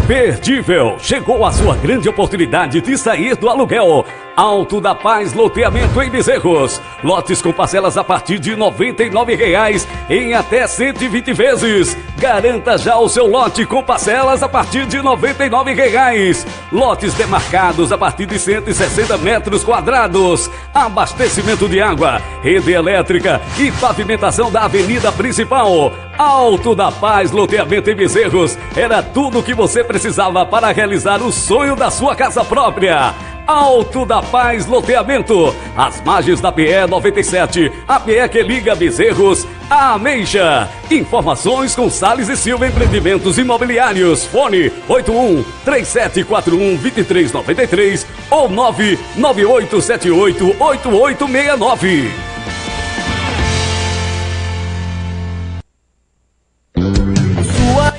Imperdível! Chegou a sua grande oportunidade de sair do aluguel. Alto da Paz Loteamento em Bezerros. Lotes com parcelas a partir de R$ 99,00 em até 120 vezes. Garanta já o seu lote com parcelas a partir de R$ 99,00. Lotes demarcados a partir de 160 metros quadrados. Abastecimento de água, rede elétrica e pavimentação da avenida principal. Alto da Paz Loteamento em Bezerros. Era tudo o que você precisava para realizar o sonho da sua casa própria. Alto da Paz Loteamento, às margens da PE 97, a PE que liga Bezerros a Ameixa. Informações com Salles e Silva Empreendimentos Imobiliários. Fone 81-3741-2393 ou 99878-8869.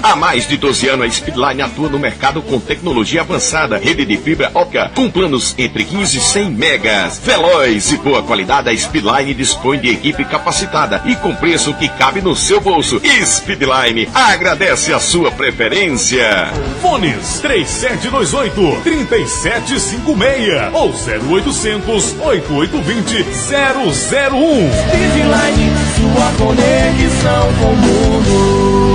Há mais de 12 anos, a Speedline atua no mercado com tecnologia avançada, rede de fibra óptica, com planos entre 15 e 100 megas. Veloz e boa qualidade, a Speedline dispõe de equipe capacitada e com preço que cabe no seu bolso. Speedline agradece a sua preferência. Fones 3728-3756 ou 0800-8820-001. Speedline, sua conexão com o mundo.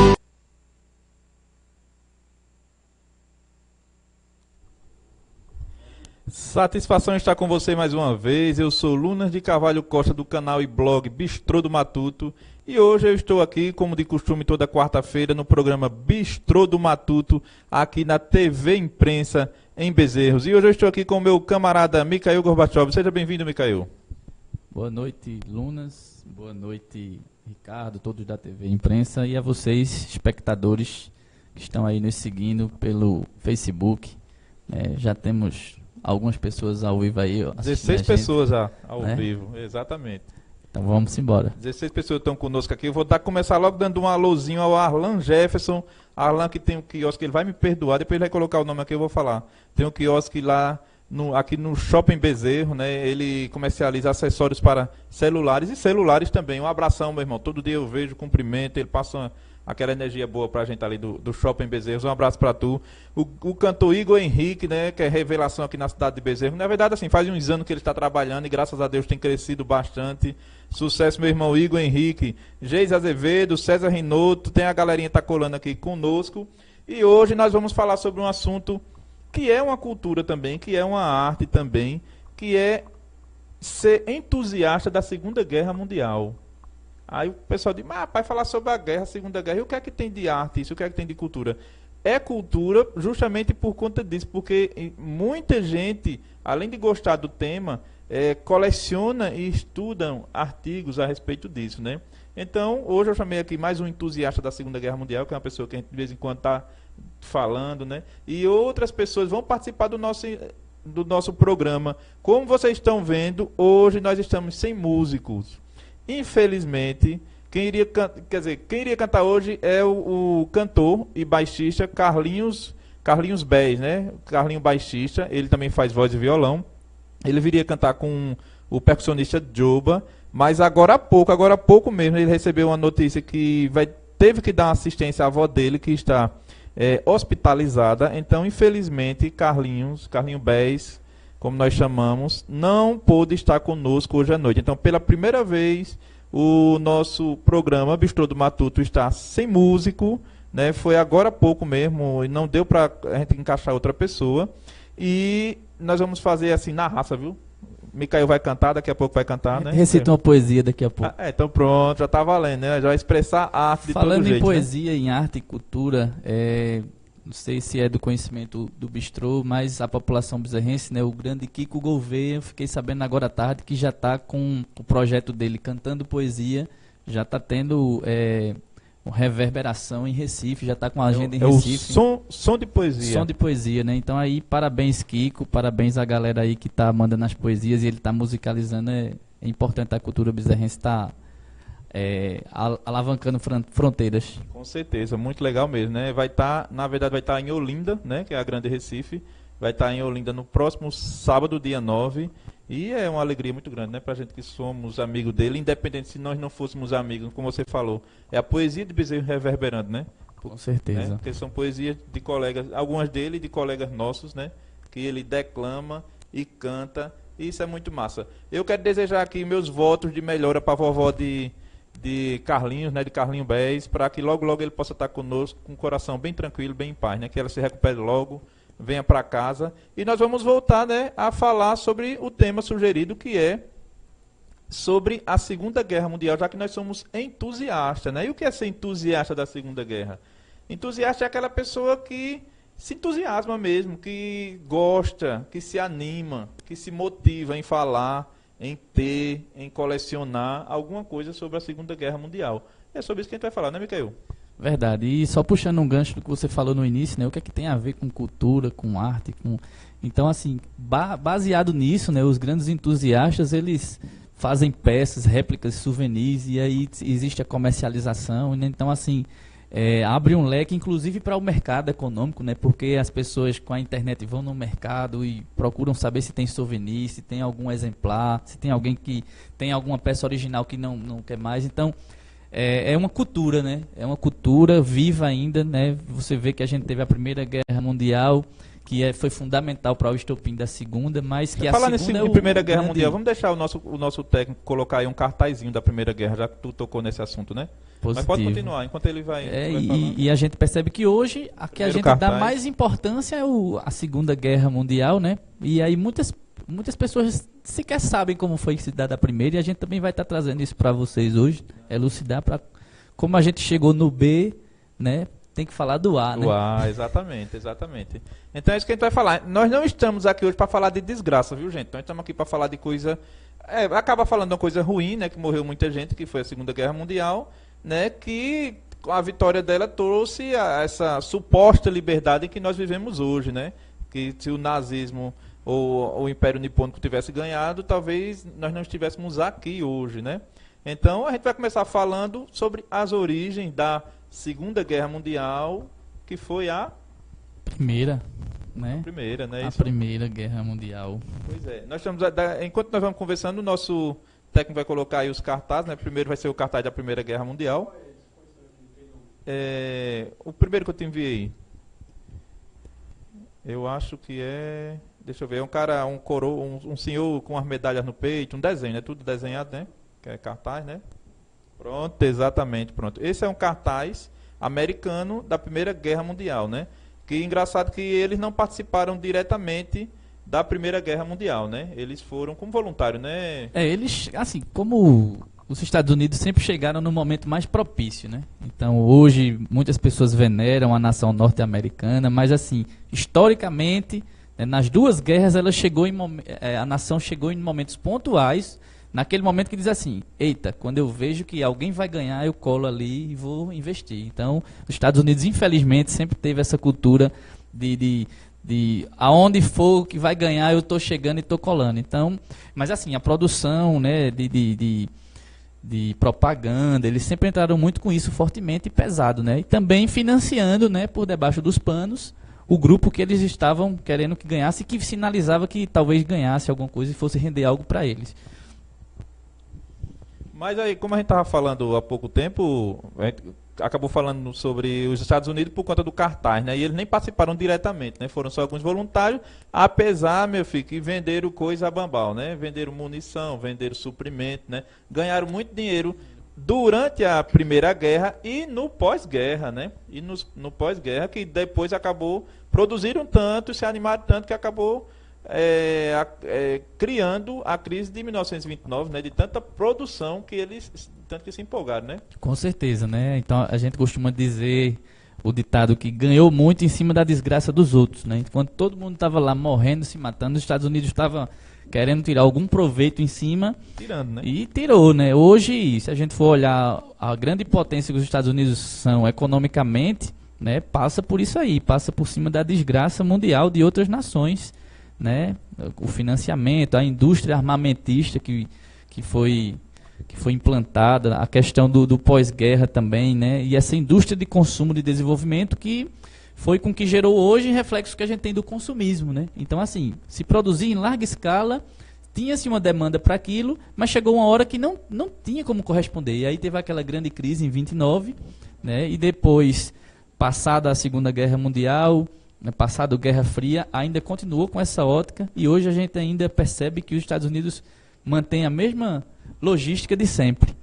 Satisfação estar com você mais uma vez. Eu sou Lunas de Carvalho Costa do canal e blog Bistrô do Matuto. E hoje eu estou aqui, como de costume, toda quarta-feira no programa Bistrô do Matuto, aqui na TV Imprensa em Bezerros. E hoje eu estou aqui com o meu camarada Mikhail Gorbachev. Seja bem-vindo, Mikhail. Boa noite, Lunas. Boa noite, Ricardo, todos da TV Imprensa e a vocês, espectadores que estão aí nos seguindo pelo Facebook. Já temos algumas pessoas ao vivo aí. 16 pessoas já ao vivo, exatamente. Então vamos embora. 16 pessoas estão conosco aqui. Eu vou começar logo dando um alôzinho ao Arlan Jefferson. Arlan que tem um quiosque, ele vai me perdoar, depois ele vai colocar o nome aqui, eu vou falar. Tem um quiosque lá aqui no Shopping Bezerro, né? Ele comercializa acessórios para celulares e celulares também. Um abração, meu irmão. Todo dia eu vejo, cumprimento, ele passa aquela energia boa pra gente ali do Shopping Bezerros. Um abraço pra tu. O cantor Igor Henrique, né, que é revelação aqui na cidade de Bezerros. Na verdade, assim, faz uns anos que ele está trabalhando e graças a Deus tem crescido bastante. Sucesso, meu irmão Igor Henrique. Geis Azevedo, César Rinoto, tem a galerinha que tá colando aqui conosco. E hoje nós vamos falar sobre um assunto que é uma cultura também, que é uma arte também, que é ser entusiasta da Segunda Guerra Mundial. Aí o pessoal diz, mas vai falar sobre a guerra, a Segunda Guerra, e o que é que tem de arte isso, o que é que tem de cultura? É cultura justamente por conta disso, porque muita gente, além de gostar do tema, coleciona e estudam artigos a respeito disso, né? Então, hoje eu chamei aqui mais um entusiasta da Segunda Guerra Mundial, que é uma pessoa que a gente de vez em quando está falando, né? E outras pessoas vão participar do nosso programa. Como vocês estão vendo, hoje nós estamos sem músicos. Infelizmente, quem iria cantar hoje é o cantor e baixista Carlinhos Bez, né? Carlinhos baixista, ele também faz voz e violão. Ele viria cantar com o percussionista Joba, mas agora há pouco mesmo, ele recebeu uma notícia que teve que dar uma assistência à avó dele, que está hospitalizada. Então, infelizmente, Carlinhos Bez, como nós chamamos, não pôde estar conosco hoje à noite. Então, pela primeira vez, o nosso programa Bistrô do Matuto está sem músico, né? Foi agora há pouco mesmo, e não deu para a gente encaixar outra pessoa. E nós vamos fazer assim na raça, viu? Mikhail vai cantar, daqui a pouco vai cantar, né? Recita uma poesia daqui a pouco. Então pronto, já tá valendo, né? Já vai expressar a arte de todo jeito. Falando em poesia, né? em arte e cultura, não sei se é do conhecimento do Bistrô, mas a população bezerrense, né, o grande Kiko Gouveia, eu fiquei sabendo agora à tarde que já está com o projeto dele Cantando Poesia, já está tendo uma reverberação em Recife, já está com a agenda em Recife. O som de poesia. Som de poesia, né? Então aí, parabéns Kiko, parabéns a galera aí que está mandando as poesias e ele está musicalizando. É importante a cultura bezerrense estar alavancando fronteiras. Com certeza, muito legal mesmo, né? Na verdade vai estar em Olinda, né? Que é a Grande Recife. Vai estar em Olinda no próximo sábado, dia 9. E é uma alegria muito grande, né? Pra gente que somos amigos dele, independente se nós não fôssemos amigos, como você falou. É a poesia de Bezerro reverberando, né? Com certeza. Né? Porque são poesias de colegas, algumas dele de colegas nossos, né? Que ele declama e canta, e isso é muito massa. Eu quero desejar aqui meus votos de melhora para a vovó de Carlinhos, né? De Carlinho Bez, para que logo logo ele possa estar conosco com o coração bem tranquilo, bem em paz, né? Que ela se recupere logo, venha para casa, e nós vamos voltar, né, a falar sobre o tema sugerido, que é sobre a Segunda Guerra Mundial, já que nós somos entusiastas, né? E o que é ser entusiasta da Segunda Guerra? Entusiasta é aquela pessoa que se entusiasma mesmo, que gosta, que se anima, que se motiva em falar, em ter, em colecionar alguma coisa sobre a Segunda Guerra Mundial. É sobre isso que a gente vai falar, né, Micael? Verdade. E só puxando um gancho do que você falou no início, né? O que é que tem a ver com cultura, com arte, com... Então, assim, baseado nisso, né? Os grandes entusiastas, eles fazem peças, réplicas, souvenirs, e aí existe a comercialização, né? Então, assim, abre um leque, inclusive para o mercado econômico, né? Porque as pessoas com a internet vão no mercado e procuram saber se tem souvenir, se tem algum exemplar, se tem alguém que tem alguma peça original que não quer mais. Então, é uma cultura, né? É uma cultura viva ainda, né? Você vê que a gente teve a Primeira Guerra Mundial, que foi fundamental para o estopim da Segunda, mas que Falar a Segunda em Primeira Guerra Mundial, vamos deixar o nosso técnico colocar aí um cartazinho da Primeira Guerra, já que tu tocou nesse assunto, né? Positivo. Mas pode continuar, enquanto ele vai falando. E a gente percebe que hoje a que a gente dá mais importância é a Segunda Guerra Mundial, né? E aí muitas pessoas sequer sabem como foi que se dá da primeira, e a gente também vai estar trazendo isso para vocês hoje, elucidar para como a gente chegou no B, né? Tem que falar do A, né? Do A, exatamente. Então é isso que a gente vai falar. Nós não estamos aqui hoje para falar de desgraça, viu, gente? Nós estamos aqui para falar de coisa... acaba falando de uma coisa ruim, né? Que morreu muita gente, que foi a Segunda Guerra Mundial, né? Que a vitória dela trouxe essa suposta liberdade que nós vivemos hoje, né? Que se o nazismo ou o Império Nipônico tivesse ganhado, talvez nós não estivéssemos aqui hoje, né? Então a gente vai começar falando sobre as origens da Segunda Guerra Mundial, que foi a primeira, né? Primeira, né? A Primeira Guerra Mundial. Pois é. Nós estamos enquanto nós vamos conversando, o nosso técnico vai colocar aí os cartazes, né? Primeiro vai ser o cartaz da Primeira Guerra Mundial. O primeiro que eu te enviei, eu acho que é... Deixa eu ver, é um cara, um senhor com as medalhas no peito, um desenho, né? Tudo desenhado, né? Que é cartaz, né? Pronto, exatamente, pronto. Esse é um cartaz americano da Primeira Guerra Mundial, né? Que engraçado que eles não participaram diretamente da Primeira Guerra Mundial, né? Eles foram como voluntários, né? Eles, assim, como os Estados Unidos sempre chegaram no momento mais propício, né? Então, hoje, muitas pessoas veneram a nação norte-americana, mas, assim, historicamente... Nas duas guerras, a nação chegou em momentos pontuais, naquele momento que diz assim, eita, quando eu vejo que alguém vai ganhar, eu colo ali e vou investir. Então, os Estados Unidos, infelizmente, sempre teve essa cultura de aonde for que vai ganhar, eu estou chegando e estou colando. Então, mas assim, a produção, né, de propaganda, eles sempre entraram muito com isso fortemente e pesado, né? E também financiando, né, por debaixo dos panos, o grupo que eles estavam querendo que ganhasse, que sinalizava que talvez ganhasse alguma coisa e fosse render algo para eles. Mas aí, como a gente estava falando há pouco tempo, a gente acabou falando sobre os Estados Unidos por conta do cartaz, né? E eles nem participaram diretamente, né? Foram só alguns voluntários, apesar, meu filho, que venderam coisa a bambal, né? Venderam munição, venderam suprimento, né? Ganharam muito dinheiro durante a Primeira Guerra e no pós-guerra, né? E no pós-guerra, que depois produziram tanto, se animaram tanto, que acabou criando a crise de 1929, né? De tanta produção que tanto que se empolgaram, né? Com certeza, né? Então a gente costuma dizer o ditado que ganhou muito em cima da desgraça dos outros, né? Enquanto todo mundo estava lá morrendo, se matando, os Estados Unidos estavam querendo tirar algum proveito em cima. Tirando, né? E tirou, né? Hoje, se a gente for olhar a grande potência que os Estados Unidos são economicamente, né? Passa por isso aí, passa por cima da desgraça mundial de outras nações, né? O financiamento, a indústria armamentista que foi implantada, a questão do pós-guerra também, né? E essa indústria de consumo, de desenvolvimento que foi com que gerou hoje reflexos que a gente tem do consumismo, né? Então, assim, se produzia em larga escala, tinha-se uma demanda para aquilo, mas chegou uma hora que não tinha como corresponder. E aí teve aquela grande crise em 29, né? E depois passada a Segunda Guerra Mundial, né, passada a Guerra Fria, ainda continuou com essa ótica e hoje a gente ainda percebe que os Estados Unidos mantêm a mesma logística de sempre.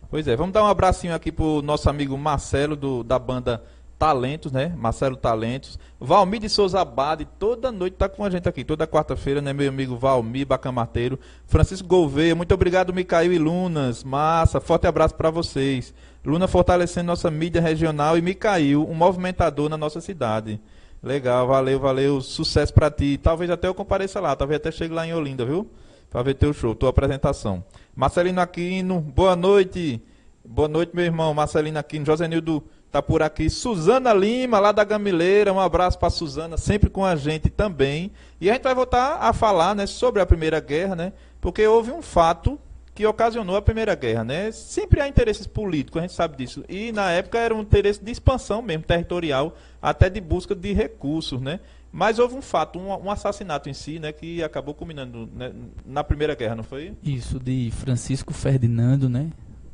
Pois é, vamos dar um abracinho aqui pro nosso amigo Marcelo, da banda Talentos, né? Marcelo Talentos. Valmir de Souza Abade, toda noite tá com a gente aqui, toda quarta-feira, né? Meu amigo Valmir Bacamateiro. Francisco Gouveia, muito obrigado, Micael e Lunas. Massa, forte abraço para vocês. Luna fortalecendo nossa mídia regional e Micael, um movimentador na nossa cidade. Legal, valeu, sucesso para ti. Talvez até eu compareça lá, talvez até chegue lá em Olinda, viu? Para ver teu show, tua apresentação. Marcelino Aquino, boa noite. Boa noite, meu irmão. Marcelino Aquino, Josenildo tá por aqui. Suzana Lima, lá da Gamileira, um abraço para Suzana, sempre com a gente também. E a gente vai voltar a falar, né, sobre a Primeira Guerra, né? Porque houve um fato que ocasionou a Primeira Guerra, né? Sempre há interesses políticos, a gente sabe disso. E na época era um interesse de expansão mesmo, territorial, até de busca de recursos, né? Mas houve um fato, um assassinato em si, né, que acabou culminando, né, na Primeira Guerra, não foi? Isso, de Francisco Ferdinando, né,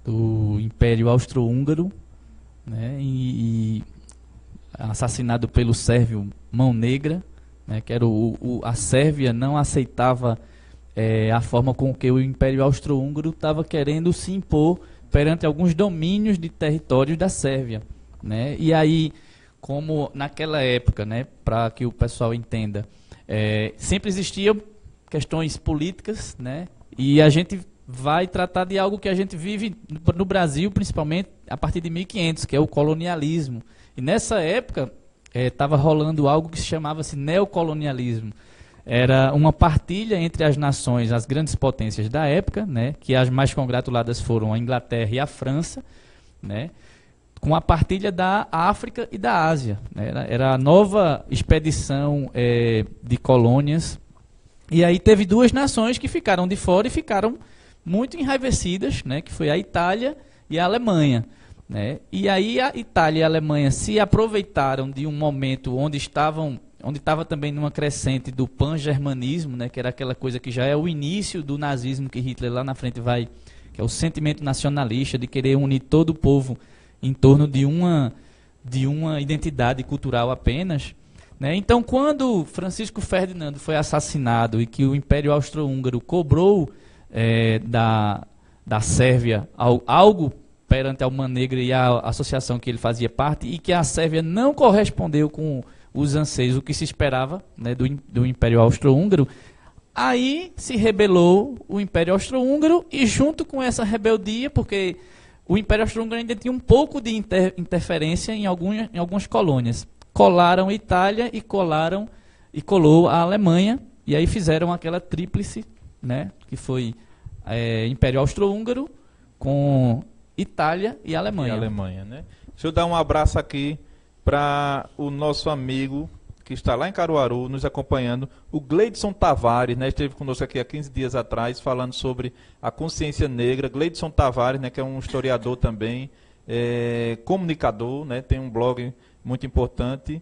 do Império Austro-Húngaro, né, e assassinado pelo sérvio Mão Negra, né, que era a Sérvia não aceitava a forma com que o Império Austro-Húngaro estava querendo se impor perante alguns domínios de territórios da Sérvia, né, e aí, como naquela época, né, para que o pessoal entenda, sempre existiam questões políticas, né, e a gente vai tratar de algo que a gente vive no Brasil, principalmente a partir de 1500, que é o colonialismo. E nessa época estava rolando algo que se chamava-se neocolonialismo. Era uma partilha entre as nações, as grandes potências da época, né, que as mais congratuladas foram a Inglaterra e a França, né, com a partilha da África e da Ásia. Era a nova expedição de colônias. E aí teve duas nações que ficaram de fora e ficaram muito enraivecidas, né, que foi a Itália e a Alemanha. Né? E aí a Itália e a Alemanha se aproveitaram de um momento onde estava também numa crescente do pan-germanismo, né, que era aquela coisa que já é o início do nazismo, que Hitler lá na frente vai, que é o sentimento nacionalista de querer unir todo o povo em torno de uma identidade cultural apenas, né? Então, quando Francisco Ferdinando foi assassinado e que o Império Austro-Húngaro cobrou da Sérvia algo perante a Mão Negra e a associação que ele fazia parte, e que a Sérvia não correspondeu com os anseios, o que se esperava, né, do Império Austro-Húngaro, aí se rebelou o Império Austro-Húngaro, e junto com essa rebeldia, porque o Império Austro-Húngaro ainda tinha um pouco de interferência em algumas colônias. Colaram a Itália e colou a Alemanha, e aí fizeram aquela tríplice, né, que foi Império Austro-Húngaro com Itália e Alemanha. Né? Deixa eu dar um abraço aqui para o nosso amigo que está lá em Caruaru, nos acompanhando, o Gleidson Tavares, né, esteve conosco aqui há 15 dias atrás, falando sobre a consciência negra. Gleidson Tavares, né, que é um historiador também, comunicador, né, tem um blog muito importante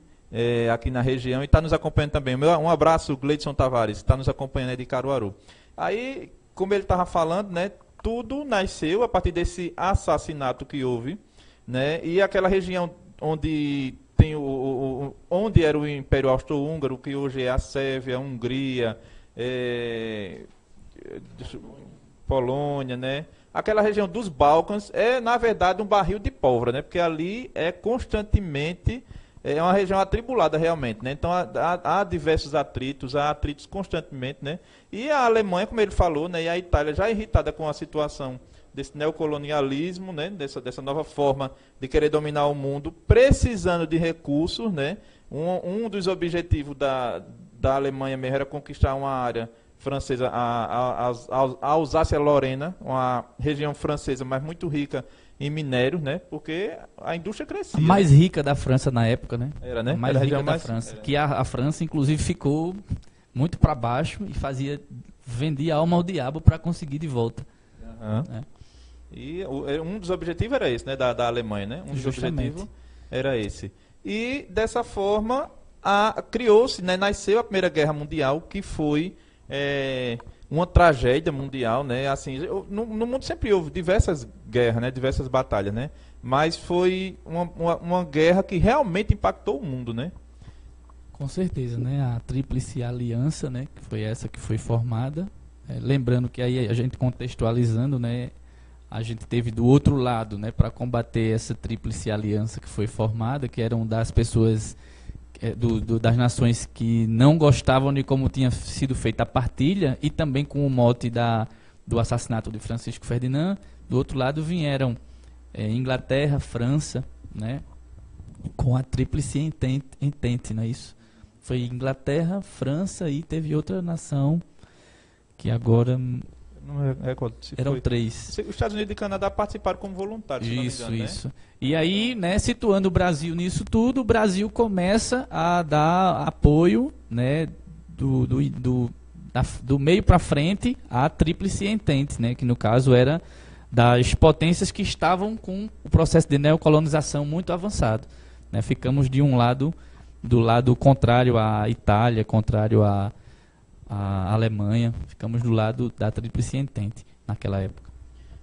aqui na região e está nos acompanhando também. Um abraço, Gleidson Tavares, está nos acompanhando aí de Caruaru. Aí, como ele estava falando, né, tudo nasceu a partir desse assassinato que houve, né, e aquela região onde tem onde era o Império Austro-Húngaro, que hoje é a Sérvia, a Hungria, Polônia, né? Aquela região dos Balcãs é, na verdade, um barril de pólvora, né? Porque ali é constantemente, é uma região atribulada realmente, né? Então há diversos atritos, há atritos constantemente, né? E a Alemanha, como ele falou, né? E a Itália já irritada com a situação desse neocolonialismo, né, dessa nova forma de querer dominar o mundo, precisando de recursos, né? Um dos objetivos da Alemanha mesmo era conquistar uma área francesa, a Alsácia-Lorena, uma região francesa, mas muito rica em minério, né? Porque a indústria crescia. A mais rica da França na época, né? Era, né? A mais rica da França. Que a França, inclusive, ficou muito para baixo e vendia alma ao diabo para conseguir de volta. Né? E um dos objetivos era esse, né, da Alemanha, né? Um dos objetivos era esse. E dessa forma criou-se, né, nasceu a Primeira Guerra Mundial, que foi uma tragédia mundial, né? Assim, no mundo sempre houve diversas guerras, né? Diversas batalhas, né? Mas foi uma guerra que realmente impactou o mundo, né? Com certeza, né? A Tríplice Aliança, né? Que foi essa que foi formada. Lembrando que aí a gente contextualizando, né? A gente teve do outro lado, né? Para combater essa Tríplice Aliança que foi formada, que eram das pessoas das nações que não gostavam de como tinha sido feita a partilha, e também com o mote do assassinato de Francisco Ferdinand. Do outro lado vieram Inglaterra, França, né? Com a Tríplice Entente, não é isso? Foi Inglaterra, França e teve outra nação que agora não recordo se eram foi. 3. Os Estados Unidos e Canadá participaram como voluntários. Isso. Né? E aí, né, situando o Brasil nisso tudo, o Brasil começa a dar apoio, né, do meio para frente à Tríplice Entente, né, que no caso era das potências que estavam com o processo de neocolonização muito avançado, né? Ficamos de um lado, do lado contrário à Itália, contrário à Alemanha, ficamos do lado da Tríplice Entente naquela época.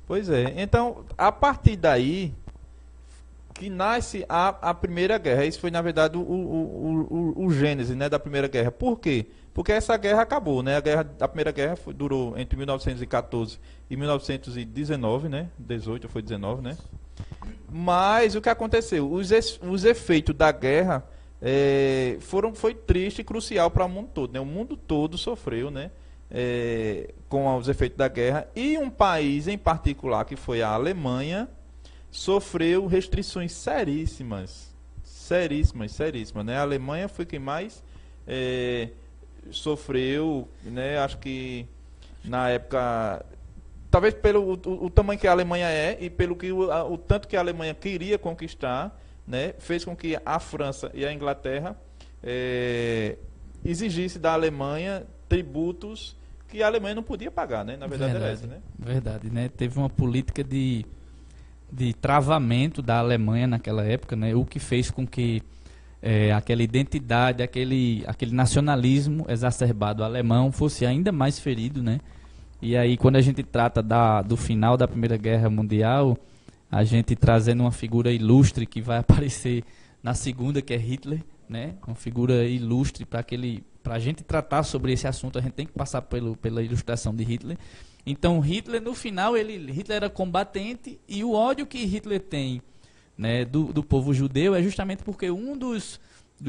Pois é, então a partir daí que nasce a Primeira Guerra. Isso foi na verdade o gênese, né, da Primeira Guerra. Por quê? Porque essa guerra acabou, né? A Primeira Guerra durou entre 1914 e 1919, né? 18 foi 19, né? Mas o que aconteceu? Os efeitos da guerra foi triste e crucial para o mundo todo, né? O mundo todo sofreu, né? Com os efeitos da guerra, e um país em particular, que foi a Alemanha, sofreu restrições seríssimas, né? A Alemanha foi quem mais sofreu, né? Acho que na época, talvez pelo o tamanho que a Alemanha e pelo que o tanto que a Alemanha queria conquistar, né? Fez com que a França e a Inglaterra exigisse da Alemanha tributos que a Alemanha não podia pagar, né? Na verdade era essa, né? Verdade, né? Teve uma política de travamento da Alemanha naquela época, né? O que fez com que aquela identidade, aquele nacionalismo exacerbado alemão fosse ainda mais ferido, né? E aí, quando a gente trata do final da Primeira Guerra Mundial, a gente trazendo uma figura ilustre que vai aparecer na segunda, que é Hitler, né? Uma figura ilustre para a gente tratar sobre esse assunto, a gente tem que passar pela ilustração de Hitler. Então, Hitler, no final, Hitler era combatente, e o ódio que Hitler tem, né, do povo judeu é justamente porque um dos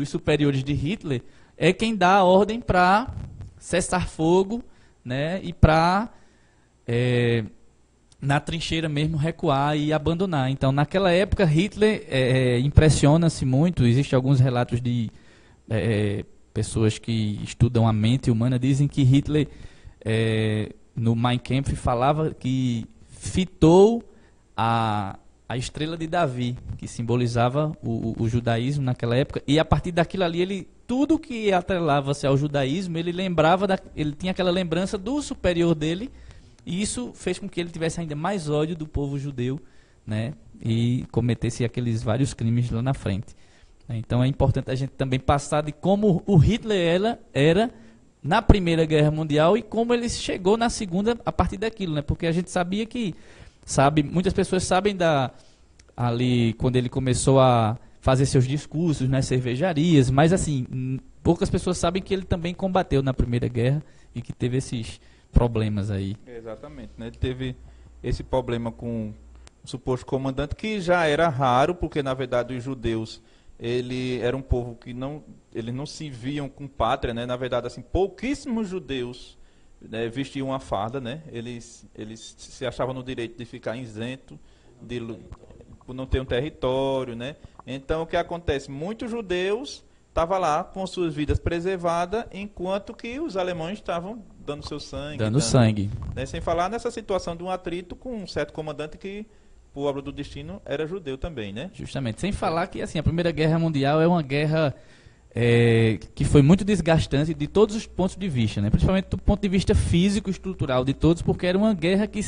superiores de Hitler é quem dá a ordem para cessar fogo, né, e para, na trincheira mesmo, recuar e abandonar. Então, naquela época, Hitler impressiona-se muito. Existem alguns relatos de pessoas que estudam a mente humana, dizem que Hitler, no Mein Kampf, falava que fitou a estrela de Davi, que simbolizava o judaísmo naquela época, e a partir daquilo ali, tudo que atrelava-se ao judaísmo, ele tinha aquela lembrança do superior dele, e isso fez com que ele tivesse ainda mais ódio do povo judeu, né, e cometesse aqueles vários crimes lá na frente. Então é importante a gente também passar de como o Hitler era na Primeira Guerra Mundial e como ele chegou na Segunda a partir daquilo, né? Porque a gente sabia muitas pessoas sabem ali quando ele começou a fazer seus discursos nas cervejarias, mas assim, poucas pessoas sabem que ele também combateu na Primeira Guerra e que teve esses problemas aí. Exatamente, né? Ele teve esse problema com o suposto comandante, que já era raro, porque na verdade os judeus, ele era um povo que eles não se viam com pátria, né? Na verdade, assim, pouquíssimos judeus, né, vestiam a farda, né? Eles se achavam no direito de ficar isento, por não ter um território, né? Então, o que acontece? Muitos judeus estavam lá com suas vidas preservadas, enquanto que os alemães estavam dando seu sangue. Dando sangue. Né? Sem falar nessa situação de um atrito com um certo comandante que, por obra do destino, era judeu também, né? Justamente. Sem falar que, assim, a Primeira Guerra Mundial é uma guerra que foi muito desgastante de todos os pontos de vista, né? Principalmente do ponto de vista físico e estrutural de todos, porque era uma guerra que,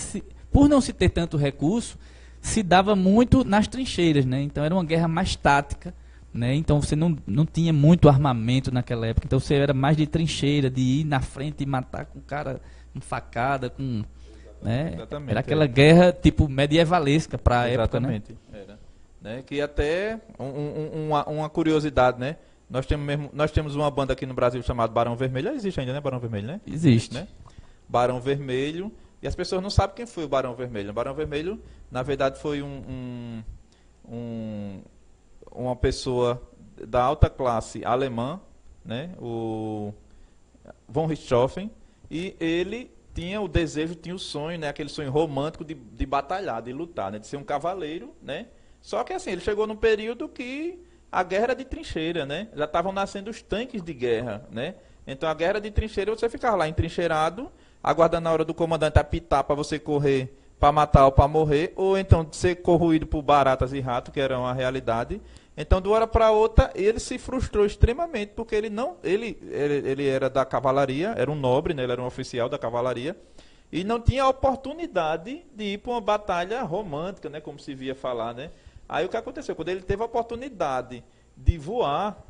por não se ter tanto recurso, se dava muito nas trincheiras, né? Então era uma guerra mais tática né? Então você não tinha muito armamento naquela época, então você era mais de trincheira, de ir na frente e matar com o cara com facada, com, né? Exatamente, era aquela guerra tipo medievalesca para a época, né? Exatamente, era. Né? Que até uma curiosidade, né? Nós temos uma banda aqui no Brasil chamada Barão Vermelho. Existe ainda, né? Barão Vermelho, né? Existe. Né? Barão Vermelho. E as pessoas não sabem quem foi o Barão Vermelho. O Barão Vermelho, na verdade, foi uma pessoa da alta classe alemã, né? O von Richthofen. E ele tinha o desejo, tinha o sonho, né? Aquele sonho romântico de batalhar, de lutar, né? De ser um cavaleiro, né? Só que assim, ele chegou num período que a guerra era de trincheira, né? Já estavam nascendo os tanques de guerra, né? Então a guerra de trincheira, você ficava lá entrincheirado, aguardando a hora do comandante apitar para você correr, para matar ou para morrer, ou então ser corroído por baratas e ratos, que era uma realidade. Então, de uma hora para outra, ele se frustrou extremamente, porque ele era da cavalaria, era um nobre, né? Ele era um oficial da cavalaria, e não tinha a oportunidade de ir para uma batalha romântica, né? Como se via falar, né? Aí o que aconteceu? Quando ele teve a oportunidade de voar,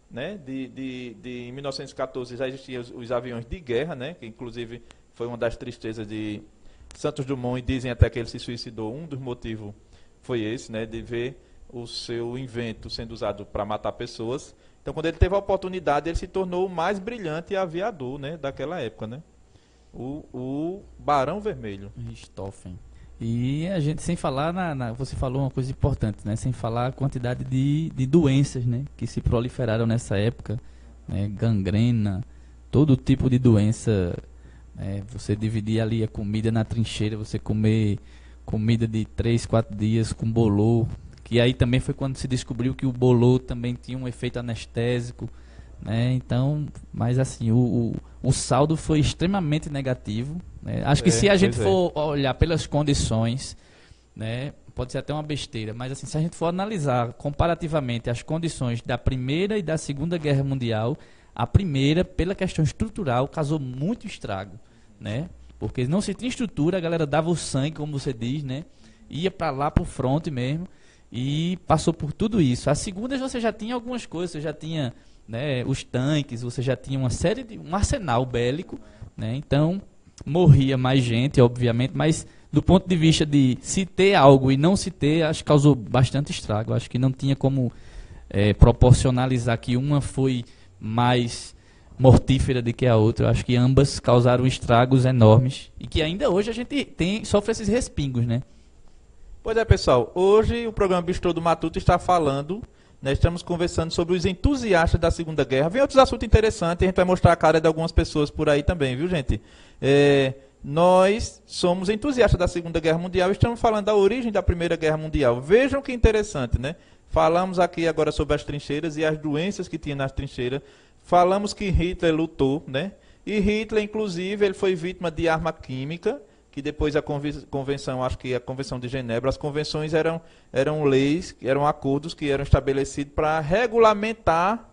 né? Em 1914 já existiam os aviões de guerra, né? Que inclusive foi uma das tristezas de Santos Dumont, e dizem até que ele se suicidou. Um dos motivos foi esse, né? De ver o seu invento sendo usado para matar pessoas. Então, quando ele teve a oportunidade, ele se tornou o mais brilhante aviador, né? Daquela época, né? O Barão Vermelho. Richthofen. E a gente, sem falar, você falou uma coisa importante, né? Sem falar a quantidade de doenças, né? Que se proliferaram nessa época, né? Gangrena, todo tipo de doença. Você dividir ali a comida na trincheira, você comer comida de 3, 4 dias com bolô, que aí também foi quando se descobriu que o bolô também tinha um efeito anestésico, né? Então, mas assim, o saldo foi extremamente negativo, né? Acho que se a gente for olhar pelas condições, né, pode ser até uma besteira, mas assim, se a gente for analisar comparativamente as condições da Primeira e da Segunda Guerra Mundial, a primeira, pela questão estrutural, causou muito estrago, né? Porque não se tinha estrutura, a galera dava o sangue, como você diz, né? Ia para lá pro fronte mesmo e passou por tudo isso. A segunda você já tinha algumas coisas, você já tinha, né, os tanques, você já tinha uma série de um arsenal bélico, né? Então morria mais gente, obviamente, mas do ponto de vista de se ter algo e não se ter, acho que causou bastante estrago. Acho que não tinha como proporcionalizar que uma foi mais mortífera do que a outra. Eu acho que ambas causaram estragos enormes e que ainda hoje a gente sofre esses respingos, né? Pois é, pessoal, hoje o programa Bistrô do Matuto está falando, né, estamos conversando sobre os entusiastas da Segunda Guerra. Vem outros assuntos interessantes, a gente vai mostrar a cara de algumas pessoas por aí também, viu, gente? Nós somos entusiastas da Segunda Guerra Mundial e estamos falando da origem da Primeira Guerra Mundial. Vejam que interessante, né? Falamos aqui agora sobre as trincheiras e as doenças que tinha nas trincheiras. Falamos que Hitler lutou, né? E Hitler, inclusive, ele foi vítima de arma química, que depois a convenção, acho que a Convenção de Genebra, as convenções eram leis, eram acordos que eram estabelecidos para regulamentar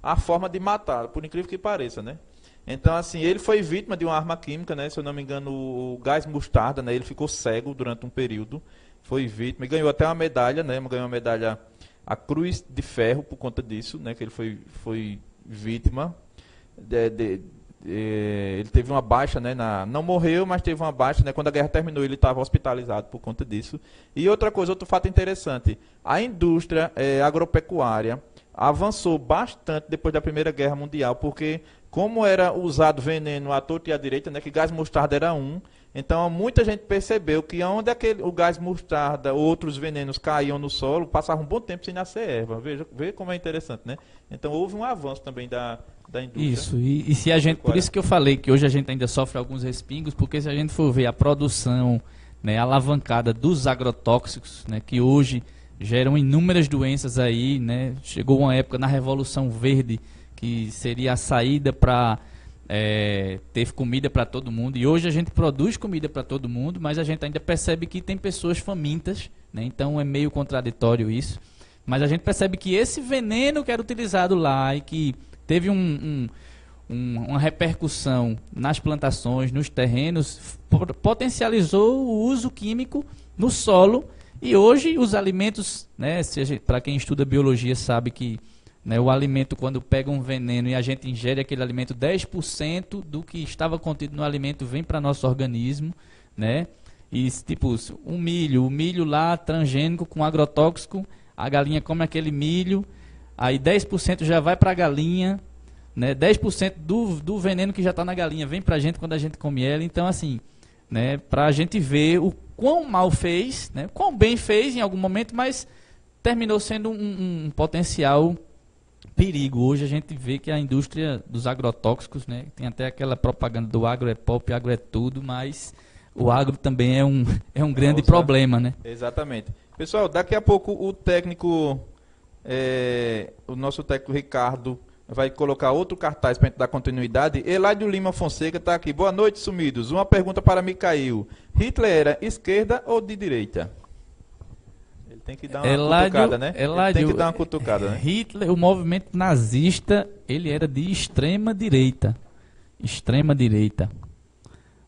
a forma de matar, por incrível que pareça, né? Então, assim, ele foi vítima de uma arma química, né? Se eu não me engano, o gás mostarda, né? Ele ficou cego durante um período, foi vítima e ganhou até uma medalha, né? Ganhou uma medalha, a Cruz de Ferro, por conta disso, né? Que ele foi vítima. Ele teve uma baixa, né? Não morreu, mas teve uma baixa, né? Quando a guerra terminou, ele estava hospitalizado por conta disso. E outra coisa, outro fato interessante, a indústria agropecuária avançou bastante depois da Primeira Guerra Mundial, porque como era usado veneno à torta e à direita, né? Que gás mostarda era um. Então, muita gente percebeu que onde o gás mostarda ou outros venenos caíam no solo, passava um bom tempo sem nascer erva. Veja como é interessante, né? Então, houve um avanço também da indústria. Isso, e se a gente, por isso que eu falei que hoje a gente ainda sofre alguns respingos, porque se a gente for ver a produção, né, alavancada dos agrotóxicos, né, que hoje geram inúmeras doenças aí, né? Chegou uma época na Revolução Verde que seria a saída para ter comida para todo mundo, e hoje a gente produz comida para todo mundo, mas a gente ainda percebe que tem pessoas famintas, né? Então é meio contraditório isso, mas a gente percebe que esse veneno que era utilizado lá e que teve uma repercussão nas plantações, nos terrenos, potencializou o uso químico no solo E hoje os alimentos, né, para quem estuda biologia sabe que, né, o alimento, quando pega um veneno e a gente ingere aquele alimento, 10% do que estava contido no alimento vem para nosso organismo, né? E tipo, o milho lá transgênico com agrotóxico, a galinha come aquele milho, aí 10% já vai para a galinha, né? 10% do veneno que já está na galinha vem para a gente quando a gente come ela. Então, assim, né, para a gente ver o quão mal fez, né, quão bem fez em algum momento, mas terminou sendo um potencial perigo. Hoje a gente vê que a indústria dos agrotóxicos, né, tem até aquela propaganda do agro é pop, agro é tudo, mas o agro também é um grande problema, né? Exatamente. Pessoal, daqui a pouco o técnico, o nosso técnico Ricardo, vai colocar outro cartaz para a gente dar continuidade. Eládio Lima Fonseca está aqui. Boa noite, sumidos. Uma pergunta para Micael. Hitler era esquerda ou de direita? Ele tem que dar uma cutucada, né? Ele tem que dar uma cutucada, né? Hitler, o movimento nazista, ele era de extrema direita. Extrema direita.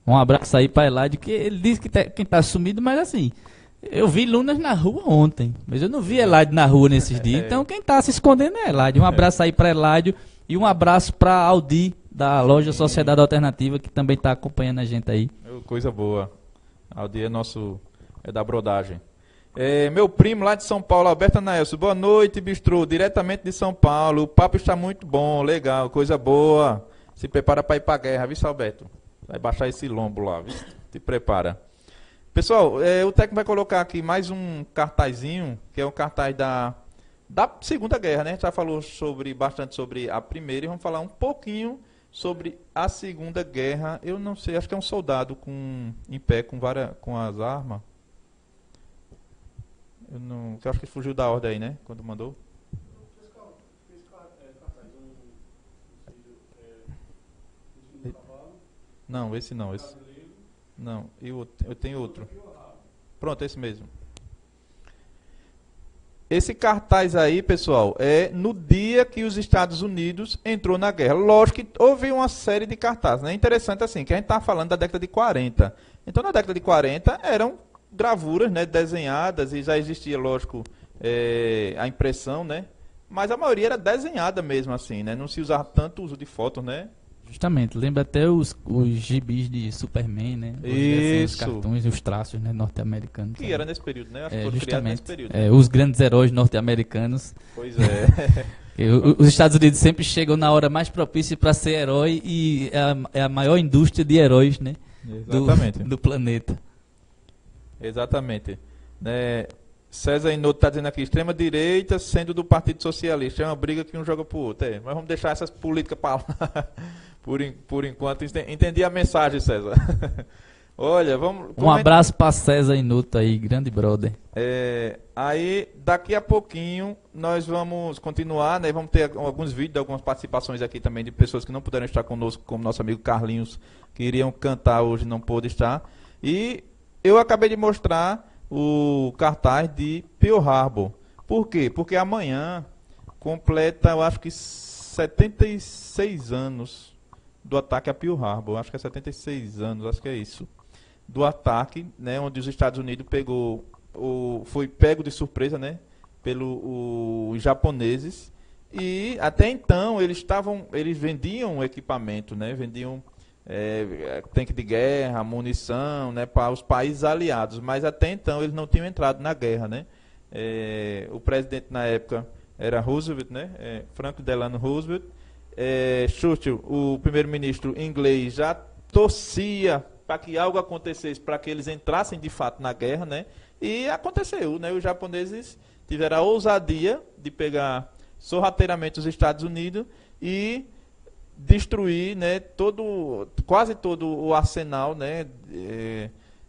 Um abraço aí para Eládio, que ele disse que quem está sumido, mas assim, eu vi Lunas na rua ontem, mas eu não vi Eládio na rua nesses dias, então quem está se escondendo é Eládio. Um abraço aí para Eládio e um abraço para Aldi, da loja Sociedade Alternativa, que também está acompanhando a gente aí. Coisa boa. Aldi é da brodagem. Meu primo lá de São Paulo, Alberto Anaelso. Boa noite, Bistrô, diretamente de São Paulo. O papo está muito bom, legal, coisa boa. Se prepara para ir para a guerra, viu, Alberto? Vai baixar esse lombo lá, viu? Te prepara. Pessoal, o técnico vai colocar aqui mais um cartazinho, que é um cartaz da Segunda Guerra, né? A gente já falou bastante sobre a primeira e vamos falar um pouquinho sobre a Segunda Guerra. Eu não sei, acho que é um soldado em pé com as armas. Eu acho que fugiu da ordem aí, né? Quando mandou. Não, esse não. Não, eu tenho outro. Pronto, esse mesmo. Esse cartaz aí, pessoal, é no dia que os Estados Unidos entrou na guerra. Lógico que houve uma série de cartazes, né? Interessante assim, que a gente está falando da década de 40. Então, na década de 40, eram gravuras, né, desenhadas, e já existia, lógico, a impressão, né? Mas a maioria era desenhada mesmo, assim, né? Não se usava tanto o uso de fotos, né? Justamente, lembra até os gibis de Superman, né? Os cartões, os traços, né, norte-americanos. Que era nesse período, né? Acho que foram criados nesse período. Né? Os grandes heróis norte-americanos. Pois é. Os Estados Unidos sempre chegam na hora mais propícia para ser herói e é a maior indústria de heróis, né? Exatamente. Do planeta. Exatamente. César Inoto está dizendo aqui, extrema direita sendo do Partido Socialista. É uma briga que um joga pro outro. Mas vamos deixar essas políticas para lá. Por enquanto. Entendi a mensagem, César. Olha, vamos... Um abraço para César Inoto aí, grande brother. Aí, daqui a pouquinho, nós vamos continuar, né? Vamos ter alguns vídeos, algumas participações aqui também de pessoas que não puderam estar conosco, como nosso amigo Carlinhos, que iriam cantar hoje, não pôde estar. E eu acabei de mostrar o cartaz de Pearl Harbor. Por quê? Porque amanhã completa, eu acho que 76 anos do ataque a Pearl Harbor. Acho que é 76 anos, acho que é isso. Do ataque, né, onde os Estados Unidos foi pego de surpresa, né, pelos japoneses. E até então eles vendiam equipamento, né, vendiam tanque de guerra, munição, né, para os países aliados, mas até então eles não tinham entrado na guerra, né? O presidente na época era Roosevelt, né? Franklin Delano Roosevelt. Churchill, o primeiro-ministro inglês, já torcia para que algo acontecesse, para que eles entrassem de fato na guerra, né? E aconteceu, né? Os japoneses tiveram a ousadia de pegar sorrateiramente os Estados Unidos e destruir, né, quase todo o arsenal, né,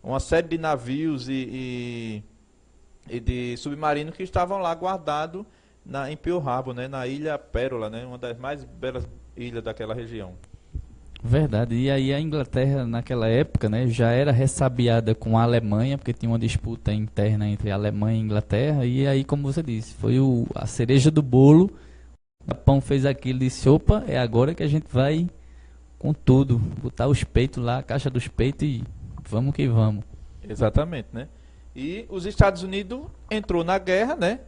uma série de navios e de submarinos que estavam lá guardados em Pearl Harbor, né, na Ilha Pérola, né, uma das mais belas ilhas daquela região. Verdade. E aí a Inglaterra naquela época, né, já era ressabiada com a Alemanha, porque tinha uma disputa interna entre a Alemanha e a Inglaterra, e aí, como você disse, foi a cereja do bolo. O Japão fez aquilo e disse, opa, é agora que a gente vai com tudo, botar os peitos lá, a caixa dos peitos e vamos que vamos. Exatamente, né? E os Estados Unidos entrou na guerra, né?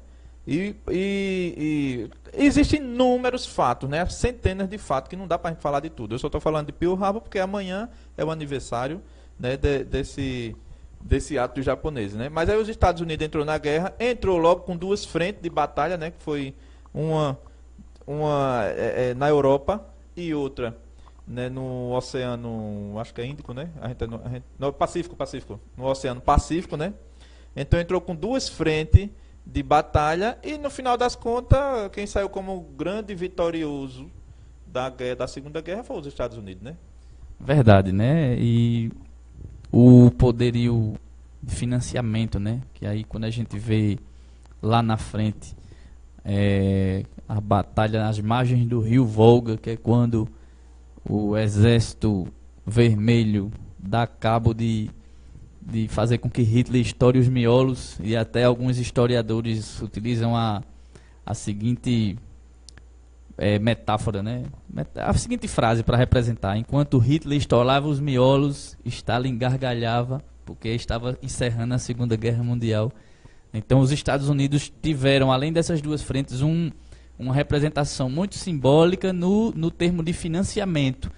E existem inúmeros fatos, né? Centenas de fatos que não dá para a gente falar de tudo. Eu só estou falando de Pearl Harbor porque amanhã é o aniversário, né, desse ato dos japoneses, né? Mas aí os Estados Unidos entrou na guerra, entrou logo com 2 frentes de batalha, né? Que foi uma na Europa e outra, né, no Oceano, acho que é Índico, né? No Pacífico, no Oceano Pacífico, né? Então entrou com 2 frentes de batalha e no final das contas quem saiu como grande vitorioso da Segunda Guerra foi os Estados Unidos, né? Verdade, né? E o poderio de financiamento, né? Que aí quando a gente vê lá na frente a batalha nas margens do rio Volga, que é quando o Exército Vermelho dá cabo de fazer com que Hitler estoure os miolos, e até alguns historiadores utilizam a seguinte metáfora, né? A seguinte frase para representar: enquanto Hitler estourava os miolos, Stalin gargalhava, porque estava encerrando a Segunda Guerra Mundial. Então os Estados Unidos tiveram, além dessas 2 frentes, uma representação muito simbólica no termo de financiamento,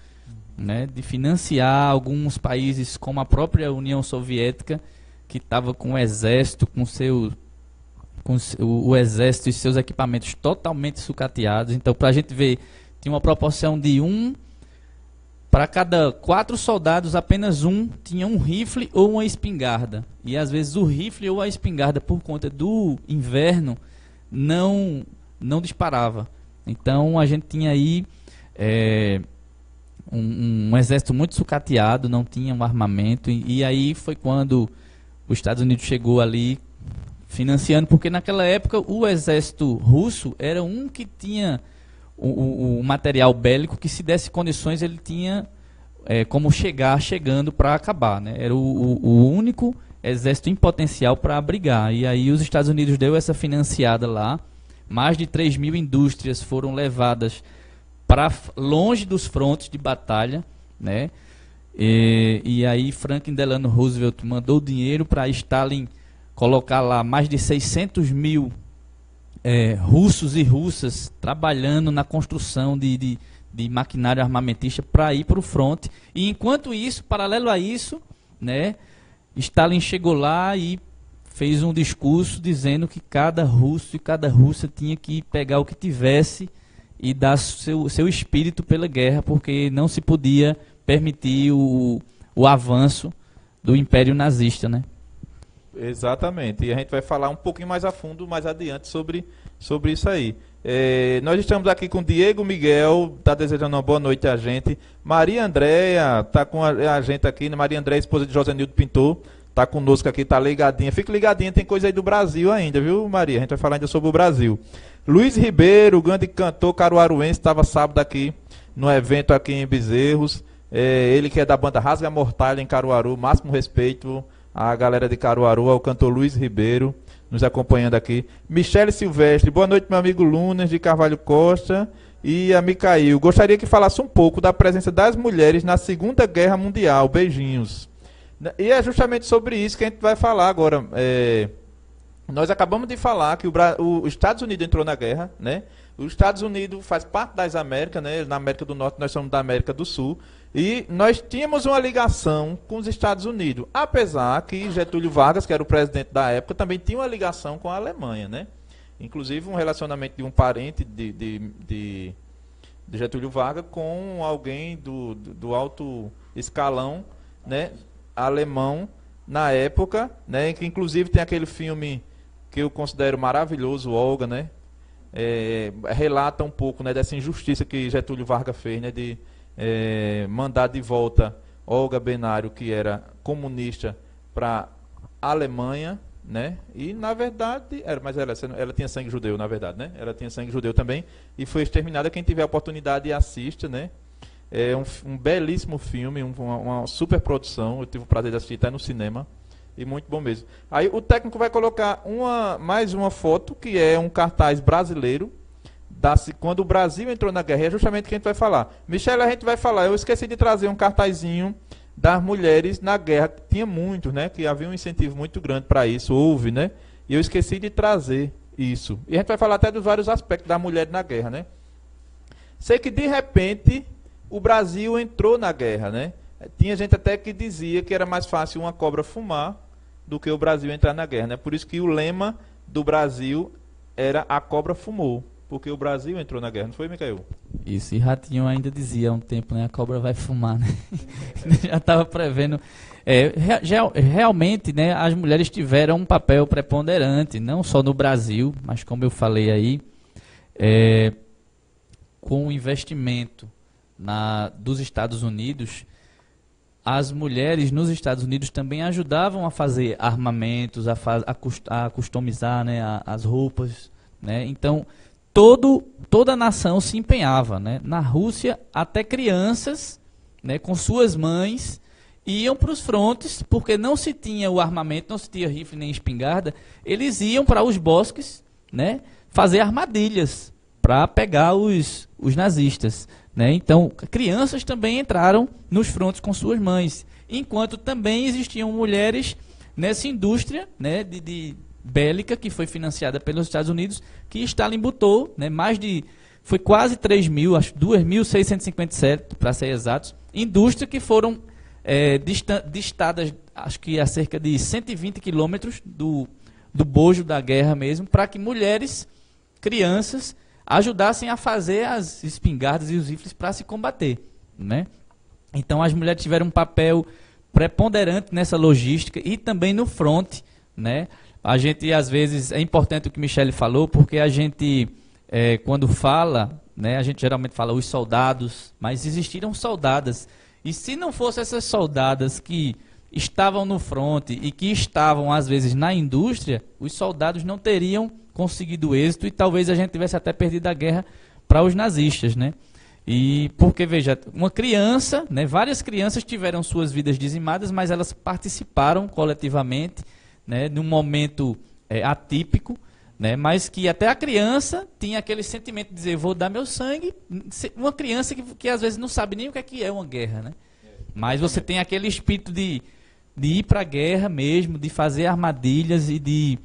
né, de financiar alguns países como a própria União Soviética, que estava com o exército, o exército e seus equipamentos totalmente sucateados. Então, para a gente ver, tinha uma proporção de para cada 4 soldados, apenas um tinha um rifle ou uma espingarda. E às vezes o rifle ou a espingarda, por conta do inverno, não disparava. Então a gente tinha aí um exército muito sucateado, não tinha um armamento, e aí foi quando os Estados Unidos chegou ali financiando, porque naquela época o exército russo era um que tinha o material bélico que, se desse condições, ele tinha como chegando para acabar, né? Era o único exército em potencial para abrigar, e aí os Estados Unidos deu essa financiada lá. Mais de 3.000 indústrias foram levadas para longe dos frontes de batalha, né? E aí Franklin Delano Roosevelt mandou dinheiro para Stalin colocar lá mais de 600.000 russos e russas trabalhando na construção de maquinário armamentista para ir para o fronte. E enquanto isso, paralelo a isso, né, Stalin chegou lá e fez um discurso dizendo que cada russo e cada russa tinha que pegar o que tivesse e dar seu espírito pela guerra, porque não se podia permitir o avanço do Império Nazista, né? Exatamente, e a gente vai falar um pouquinho mais a fundo, mais adiante, sobre isso aí. Nós estamos aqui com Diego Miguel, está desejando uma boa noite a gente. Maria Andréia está com a gente aqui, né? Maria Andréia, esposa de José Nildo Pintor, está conosco aqui, está ligadinha. Fique ligadinha, tem coisa aí do Brasil ainda, viu, Maria? A gente vai falar ainda sobre o Brasil. Luiz Ribeiro, grande cantor caruaruense, estava sábado aqui no evento aqui em Bezerros. Ele que é da banda Rasga Mortalha em Caruaru, máximo respeito à galera de Caruaru, ao cantor Luiz Ribeiro, nos acompanhando aqui. Michele Silvestre, boa noite, meu amigo Lunas de Carvalho Costa. E a Micael, gostaria que falasse um pouco da presença das mulheres na Segunda Guerra Mundial. Beijinhos. E é justamente sobre isso que a gente vai falar agora. Nós acabamos de falar que os Estados Unidos entrou na guerra, né? Os Estados Unidos faz parte das Américas, né? Na América do Norte nós somos da América do Sul. E nós tínhamos uma ligação com os Estados Unidos. Apesar que Getúlio Vargas, que era o presidente da época, também tinha uma ligação com a Alemanha, né? Inclusive um relacionamento de um parente de Getúlio Vargas com alguém do alto escalão, né? Alemão na época, né? Que inclusive tem aquele filme que eu considero maravilhoso, Olga, né? Relata um pouco, né, dessa injustiça que Getúlio Vargas fez, né, de mandar de volta Olga Benário, que era comunista, para a Alemanha, né? E na verdade, mas ela tinha sangue judeu, na verdade, né? Ela tinha sangue judeu também e foi exterminada. Quem tiver a oportunidade assista, né? É um belíssimo filme, uma super produção. Eu tive o prazer de assistir até no cinema. E muito bom mesmo. Aí o técnico vai colocar mais uma foto, que é um cartaz brasileiro, quando o Brasil entrou na guerra. É justamente o que a gente vai falar. Michele, a gente vai falar. Eu esqueci de trazer um cartazinho das mulheres na guerra. Tinha muitos, né? Que havia um incentivo muito grande para isso, houve, né? E eu esqueci de trazer isso. E a gente vai falar até dos vários aspectos da mulher na guerra, né? Sei que, de repente, o Brasil entrou na guerra, né? Tinha gente até que dizia que era mais fácil uma cobra fumar do que o Brasil entrar na guerra, né? Por isso que o lema do Brasil era a cobra fumou, porque o Brasil entrou na guerra, não foi, Micael? Isso, e Ratinho ainda dizia há um tempo, né? A cobra vai fumar, né? Já estava prevendo. Realmente, né, as mulheres tiveram um papel preponderante, não só no Brasil, mas como eu falei aí, com o investimento dos Estados Unidos, as mulheres nos Estados Unidos também ajudavam a fazer armamentos, a customizar, né, as roupas, né? Então, toda a nação se empenhava, né? Na Rússia, até crianças, né, com suas mães, iam para os frontes, porque não se tinha o armamento, não se tinha rifle nem espingarda, eles iam para os bosques, né, fazer armadilhas para pegar os nazistas, né? Então, crianças também entraram nos frontes com suas mães, enquanto também existiam mulheres nessa indústria, né, de bélica que foi financiada pelos Estados Unidos, que Stalin botou, né, foi quase 3 mil, acho 2.657 para ser exatos, indústria que foram distadas, acho que a cerca de 120 quilômetros do bojo da guerra mesmo, para que mulheres, crianças, ajudassem a fazer as espingardas e os rifles para se combater, né? Então as mulheres tiveram um papel preponderante nessa logística e também no fronte, né? A gente, às vezes, é importante o que Michele falou, porque a gente, quando fala, né, a gente geralmente fala os soldados, mas existiram soldadas. E se não fossem essas soldadas que estavam no fronte e que estavam, às vezes, na indústria, os soldados não teriam conseguido êxito e talvez a gente tivesse até perdido a guerra para os nazistas, né? E porque, veja, uma criança, né, várias crianças tiveram suas vidas dizimadas, mas elas participaram coletivamente, né, num momento atípico, né, mas que até a criança tinha aquele sentimento de dizer, vou dar meu sangue. Uma criança que às vezes não sabe nem o que é uma guerra, né? Mas você tem aquele espírito de ir para a guerra mesmo, de fazer armadilhas e de,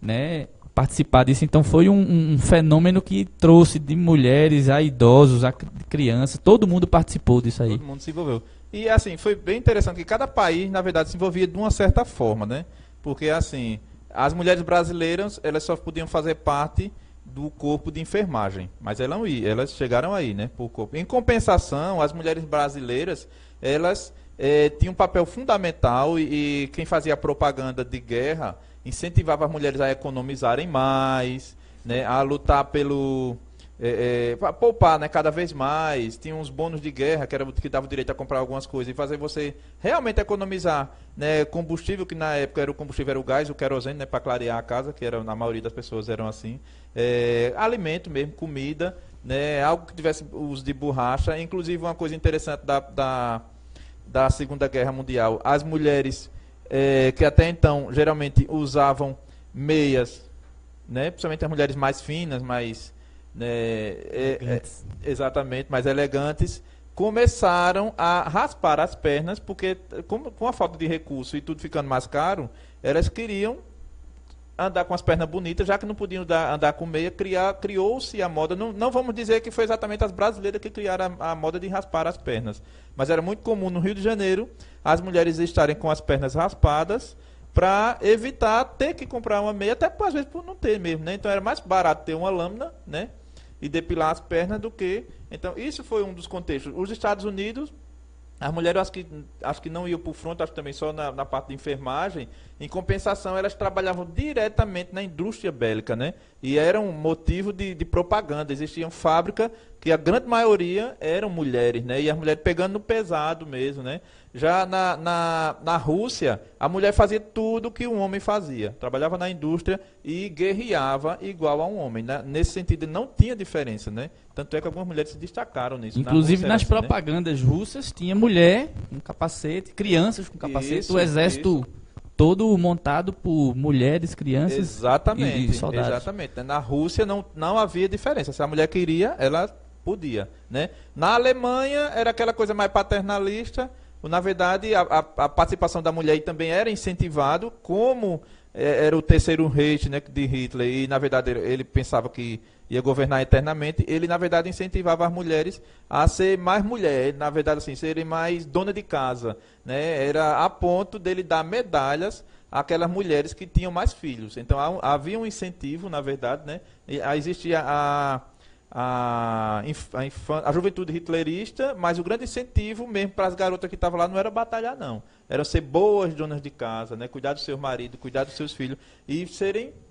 né, participar disso. Então foi um fenômeno que trouxe de mulheres a idosos, a crianças, todo mundo participou disso aí. Todo mundo se envolveu. E assim, foi bem interessante que cada país, na verdade, se envolvia de uma certa forma, né? Porque assim, as mulheres brasileiras, elas só podiam fazer parte do corpo de enfermagem, mas elas chegaram aí, né, por corpo. Em compensação, as mulheres brasileiras, elas tinham um papel fundamental e quem fazia propaganda de guerra incentivava as mulheres a economizarem mais, né, a lutar para poupar, né, cada vez mais. Tinha uns bônus de guerra que dava o direito a comprar algumas coisas e fazer você realmente economizar, né, combustível, que na época era o gás, o querosene, né, para clarear a casa, que era, na maioria das pessoas eram assim, alimento mesmo, comida, né, algo que tivesse uso de borracha. Inclusive, uma coisa interessante da Segunda Guerra Mundial, as mulheres que até então geralmente usavam meias, né, principalmente as mulheres mais finas, mais exatamente, mais elegantes, começaram a raspar as pernas, porque com a falta de recurso e tudo ficando mais caro, elas queriam andar com as pernas bonitas, já que não podiam andar com meia. Criou-se a moda, não vamos dizer que foi exatamente as brasileiras que criaram a moda de raspar as pernas, mas era muito comum no Rio de Janeiro as mulheres estarem com as pernas raspadas para evitar ter que comprar uma meia, até às vezes por não ter mesmo, né? Então era mais barato ter uma lâmina, né, e depilar as pernas do que... Então isso foi um dos contextos. Os Estados Unidos, as mulheres acho que não iam para o fronte, acho que também só na parte de enfermagem. Em compensação, elas trabalhavam diretamente na indústria bélica, né? E era um motivo de propaganda. Existiam fábricas que a grande maioria eram mulheres, né? E as mulheres pegando no pesado mesmo, né? Já na Rússia, a mulher fazia tudo que um homem fazia. Trabalhava na indústria e guerreava igual a um homem, né? Nesse sentido, não tinha diferença, né? Tanto é que algumas mulheres se destacaram nisso. Inclusive, nas propagandas russas, tinha mulher com capacete, crianças com capacete, o exército todo montado por mulheres, crianças e soldados. Exatamente. Na Rússia não havia diferença. Se a mulher queria, ela podia, né? Na Alemanha, era aquela coisa mais paternalista. na verdade, a participação da mulher também era incentivado, como era o terceiro Reich, né, de Hitler, e na verdade ele pensava que ia governar eternamente, ele na verdade incentivava as mulheres a ser mais mulher, na verdade assim, serem mais dona de casa, né? Era a ponto dele dar medalhas àquelas mulheres que tinham mais filhos. Então havia um incentivo, na verdade, né? Existia a juventude hitlerista, mas o grande incentivo mesmo para as garotas que estavam lá não era batalhar, não. Era ser boas donas de casa, né? Cuidar do seu marido, cuidar dos seus filhos e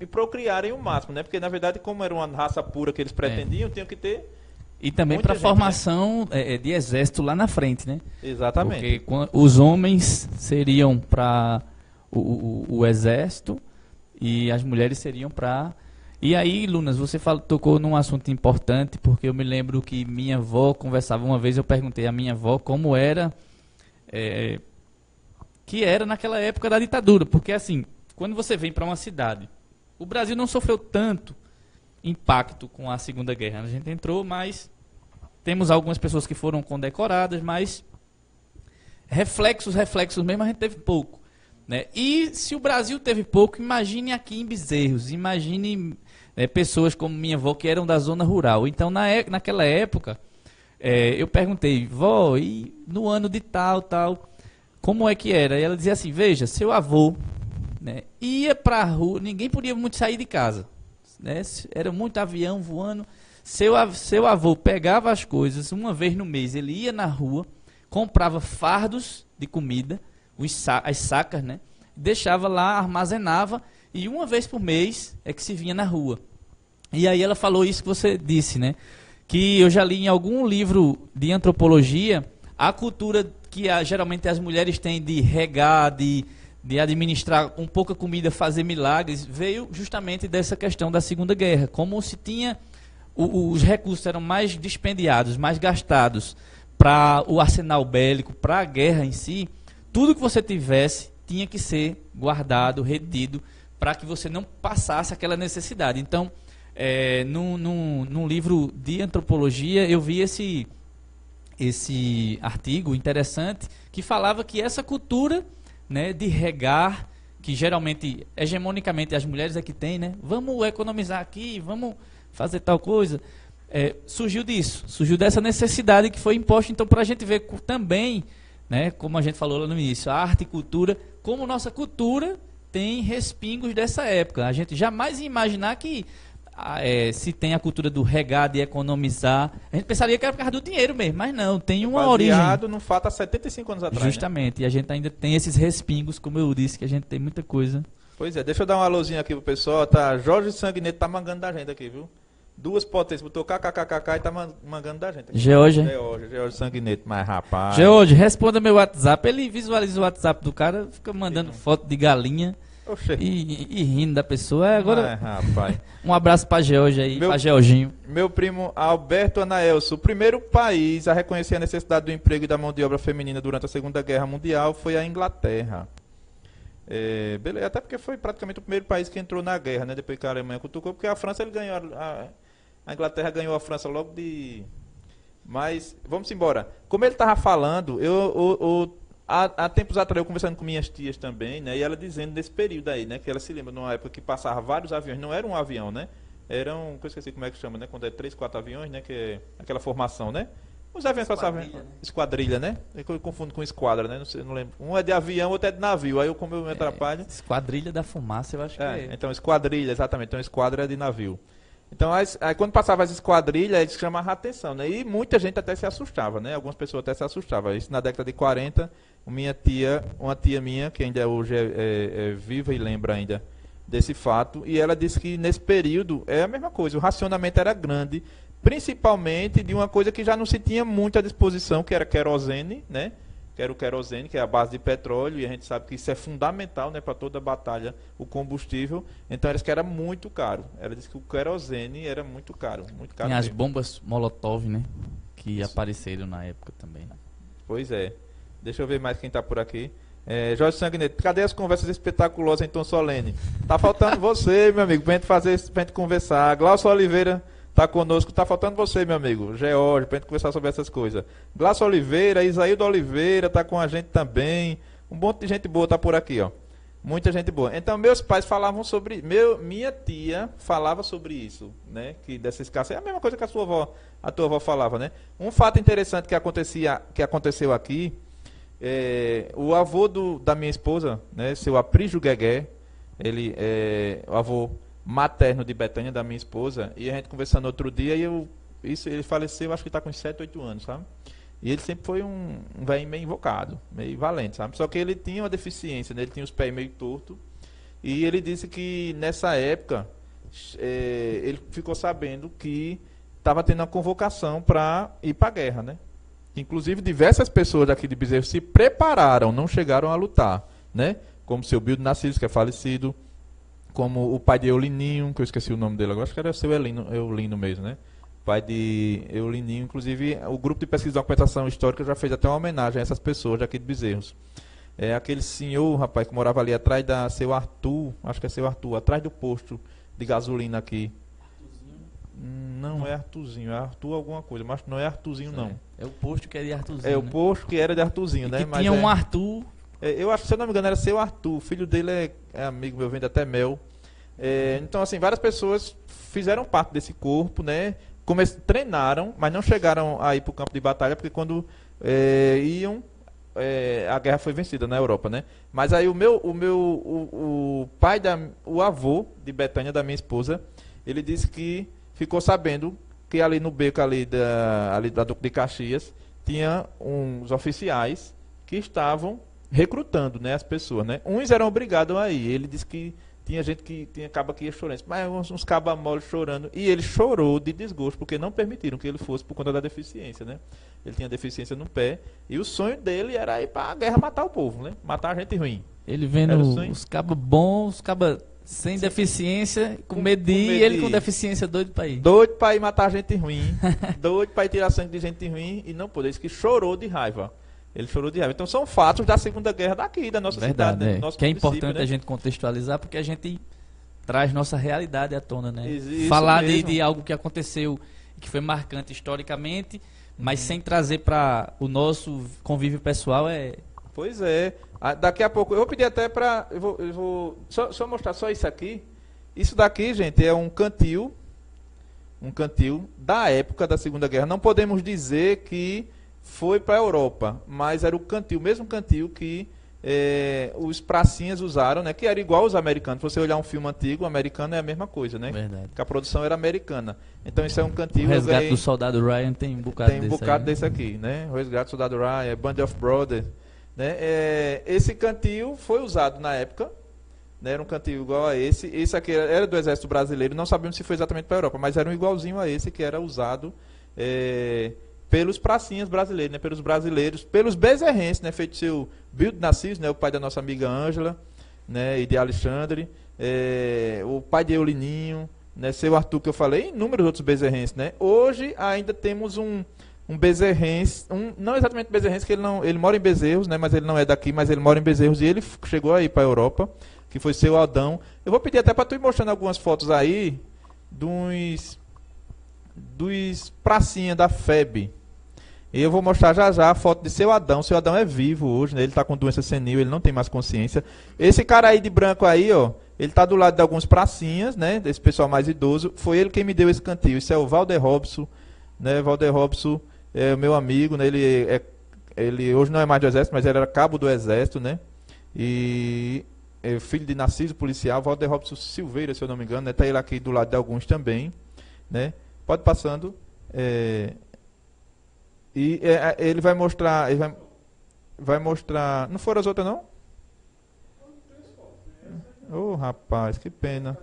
procriarem o máximo, né? Porque na verdade, como era uma raça pura que eles pretendiam, tinham que ter. E também para a formação, né, de exército lá na frente, né? Exatamente. Porque os homens seriam para o exército e as mulheres seriam para... E aí, Lunas, você tocou num assunto importante, porque eu me lembro que minha avó conversava uma vez, eu perguntei à minha avó como era, que era naquela época da ditadura, porque assim, quando você vem para uma cidade, o Brasil não sofreu tanto impacto com a Segunda Guerra, a gente entrou, mas temos algumas pessoas que foram condecoradas, mas reflexos mesmo a gente teve pouco, né? E se o Brasil teve pouco, imagine aqui em Bezerros, imagine pessoas como minha avó que eram da zona rural. Então naquela época eu perguntei, vó, e no ano de tal, como é que era? E ela dizia assim, veja, seu avô, né, ia para a rua, ninguém podia muito sair de casa, né? Era muito avião voando, seu avô pegava as coisas, uma vez no mês ele ia na rua, comprava fardos de comida, as sacas, né? Deixava lá, armazenava, e uma vez por mês é que se vinha na rua. E aí ela falou isso que você disse, né? Que eu já li em algum livro de antropologia, a cultura que geralmente as mulheres têm de regar, de administrar com pouca comida, fazer milagres, veio justamente dessa questão da Segunda Guerra. Como se tinha, os recursos eram mais dispendiados, mais gastados para o arsenal bélico, para a guerra em si, tudo que você tivesse tinha que ser guardado, retido, para que você não passasse aquela necessidade. Então, num livro de antropologia, eu vi esse artigo interessante que falava que essa cultura, né, de regar, que geralmente, hegemonicamente, as mulheres é que tem, né? Vamos economizar aqui, vamos fazer tal coisa. Surgiu dessa necessidade que foi imposta. Então, para a gente ver também, né, como a gente falou lá no início, a arte e cultura, como nossa cultura tem respingos dessa época. A gente jamais ia imaginar que se tem a cultura do regar, de economizar, a gente pensaria que era por causa do dinheiro mesmo, mas não, tem uma origem. Baseado no fato há 75 anos atrás. Justamente, né? E a gente ainda tem esses respingos, como eu disse, que a gente tem muita coisa. Pois é, deixa eu dar um alôzinho aqui pro pessoal, tá? Jorge Sanguineto tá mangando da gente aqui, viu? Duas potências, botou kkkk e tá mangando da gente. George Sanguineto, mas rapaz. George, responda meu WhatsApp. Ele visualiza o WhatsApp do cara, fica mandando foto de galinha e rindo da pessoa. Agora, rapaz. Um abraço pra George aí, pra Georginho. Meu primo Alberto Anaelso, o primeiro país a reconhecer a necessidade do emprego e da mão de obra feminina durante a Segunda Guerra Mundial foi a Inglaterra. Beleza, até porque foi praticamente o primeiro país que entrou na guerra, né? Depois que a Alemanha cutucou, porque a França ele ganhou a Inglaterra ganhou a França logo de... Mas, vamos embora. Como ele estava falando, há tempos atrás eu conversando com minhas tias também, né? E ela dizendo nesse período aí, né? Que ela se lembra de uma época que passava vários aviões, não era um avião, né? Eram, eu esqueci como é que chama, né? Quando é 3, 4 aviões, né? Que é aquela formação, né? Os aviões passavam... Esquadrilha, né? Eu confundo com esquadra, né? Não lembro. Um é de avião, outro é de navio. Aí como eu me atrapalho... Esquadrilha da fumaça, eu acho que é. Então, esquadrilha, exatamente. Então, esquadra é de navio. Então, aí, quando passava as esquadrilhas, eles chamavam a atenção, né? E muita gente até se assustava, né? Algumas pessoas até se assustavam. Isso na década de 40, uma tia minha, que ainda hoje é viva e lembra ainda desse fato, e ela disse que nesse período é a mesma coisa, o racionamento era grande, principalmente de uma coisa que já não se tinha muito à disposição, que era querosene, né? Que era o querosene, que é a base de petróleo, e a gente sabe que isso é fundamental, né, para toda batalha, o combustível. Então, ela disse que era muito caro. Ela disse que o querosene era muito caro. Muito caro. Tem as bombas Molotov, né, que apareceram na época também. Pois é. Deixa eu ver mais quem está por aqui. Jorge Sanguineto, cadê as conversas espetaculosas em tom solene? Tá faltando você, meu amigo, pra gente conversar. Glaucio Oliveira tá conosco. Tá faltando você, meu amigo, George, pra gente conversar sobre essas coisas. Glácio Oliveira, Isaíldo Oliveira, tá com a gente também. Um monte de gente boa tá por aqui, ó. Muita gente boa. Então, meus pais falavam sobre... minha tia falava sobre isso, né? Que dessa escassez. É a mesma coisa que a tua avó falava, né? Um fato interessante que aconteceu aqui, o avô da minha esposa, né? Seu Aprígio Guegué, ele é o avô materno de Betânia, da minha esposa, e a gente conversando outro dia, ele faleceu, acho que está com uns 7, 8 anos, sabe? E ele sempre foi um velho meio invocado, meio valente, sabe? Só que ele tinha uma deficiência, né? Ele tinha os pés meio tortos. E ele disse que nessa época ele ficou sabendo que estava tendo uma convocação para ir para a guerra, né? Inclusive diversas pessoas daqui de Bezerro se prepararam, não chegaram a lutar, né? Como seu Bildo Nascimento, que é falecido, como o pai de Eulininho, que eu esqueci o nome dele agora, acho que era seu Eulino mesmo, né? Pai de Eulininho, inclusive o grupo de pesquisa e documentação histórica já fez até uma homenagem a essas pessoas daqui de Bezerros. Aquele senhor, rapaz, que morava ali atrás da seu Arthur, acho que é seu Arthur, atrás do posto de gasolina aqui. Não é Arthurzinho, é Arthur alguma coisa, mas não é Arthurzinho, não. É o posto que é de Arthurzinho. É o posto que era de Arthurzinho, né? Mas tinha um Arthur. Eu acho que, se eu não me engano, era seu Arthur. O filho dele é amigo meu, vende até mel. Então, assim, várias pessoas fizeram parte desse corpo, né? Treinaram, mas não chegaram a ir para o campo de batalha, porque quando iam, a guerra foi vencida na Europa, né? Mas aí o avô de Betânia, da minha esposa, ele disse que ficou sabendo que ali no beco ali da Duque de Caxias tinha uns oficiais que estavam recrutando, né, as pessoas, né? Uns eram obrigados a ir. Ele disse que tinha gente que tinha caba que ia chorando, mas uns cabas moles chorando, e ele chorou de desgosto, porque não permitiram que ele fosse por conta da deficiência, né? Ele tinha deficiência no pé, e o sonho dele era ir para a guerra matar o povo, né? Matar a gente ruim. Ele vendo os cabas bons, os cabas sem deficiência, com medo de ir, e ele com deficiência doido para ir. Doido para ir matar gente ruim, doido para ir tirar sangue de gente ruim, e não pôde. Ele disse que chorou de raiva. Ele chorou de raiva. Então são fatos da Segunda Guerra daqui, da nossa cidade, né? Do nosso que é importante, né, a gente contextualizar, porque a gente traz nossa realidade à tona, né? Isso falar de algo que aconteceu, que foi marcante historicamente, mas sem trazer para o nosso convívio pessoal Pois é. Daqui a pouco, eu vou pedir até para... Eu vou só mostrar só isso aqui. Isso daqui, gente, é um cantil da época da Segunda Guerra. Não podemos dizer que foi para a Europa, mas era o mesmo cantil que os pracinhas usaram, né? Que era igual aos americanos. Se você olhar um filme antigo, o americano é a mesma coisa, né? Verdade. Que a produção era americana. Então isso é um cantil... O Resgate do Soldado Ryan tem um bocado desse. Tem um bocado desse aqui, né? O Resgate do Soldado Ryan, Band of Brothers, né? Esse cantil foi usado na época, né? Era um cantil igual a esse. Esse aqui era do Exército Brasileiro. Não sabemos se foi exatamente para a Europa, mas era um igualzinho a esse que era usado... pelos pracinhas brasileiros, né? Pelos brasileiros, pelos bezerrenses, né? Feito seu Bildo Nascimento, né? O pai da nossa amiga Ângela, né? E de Alexandre, o pai de Eulininho, né? Seu Arthur, que eu falei, e inúmeros outros bezerrenses, né? Hoje ainda temos um bezerrense, não exatamente bezerrense, que ele mora em Bezerros, né? Mas ele não é daqui, mas ele mora em Bezerros, e ele chegou aí para a Europa, que foi seu Aldão. Eu vou pedir até para tu ir mostrando algumas fotos aí dos pracinha da FEB. E eu vou mostrar já a foto de seu Adão. Seu Adão é vivo hoje, né? Ele está com doença senil, ele não tem mais consciência. Esse cara aí de branco aí, ó, ele está do lado de alguns pracinhas, né? Desse pessoal mais idoso. Foi ele quem me deu esse cantil. Isso é o Valder Robson, né? Valder Robson é o meu amigo, né? Ele hoje não é mais do Exército, mas ele era cabo do Exército, né? E é filho de Narciso, policial. Valder Robson Silveira, se eu não me engano, né? Tá ele aqui do lado de alguns também, né? Pode passando. Ele vai mostrar. Ele vai mostrar. Não foram as outras, não? Ô, rapaz, que pena.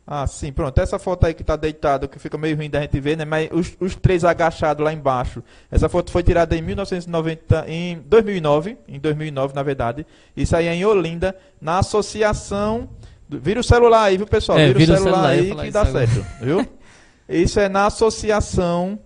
Ah, sim, pronto. Essa foto aí que está deitado, que fica meio ruim da gente ver, né? Mas os três agachados lá embaixo. Essa foto foi tirada em 2009, na verdade. Isso aí é em Olinda, na associação. Vira o celular aí, viu, pessoal? Vira o celular aí que dá certo, viu? Isso é na associação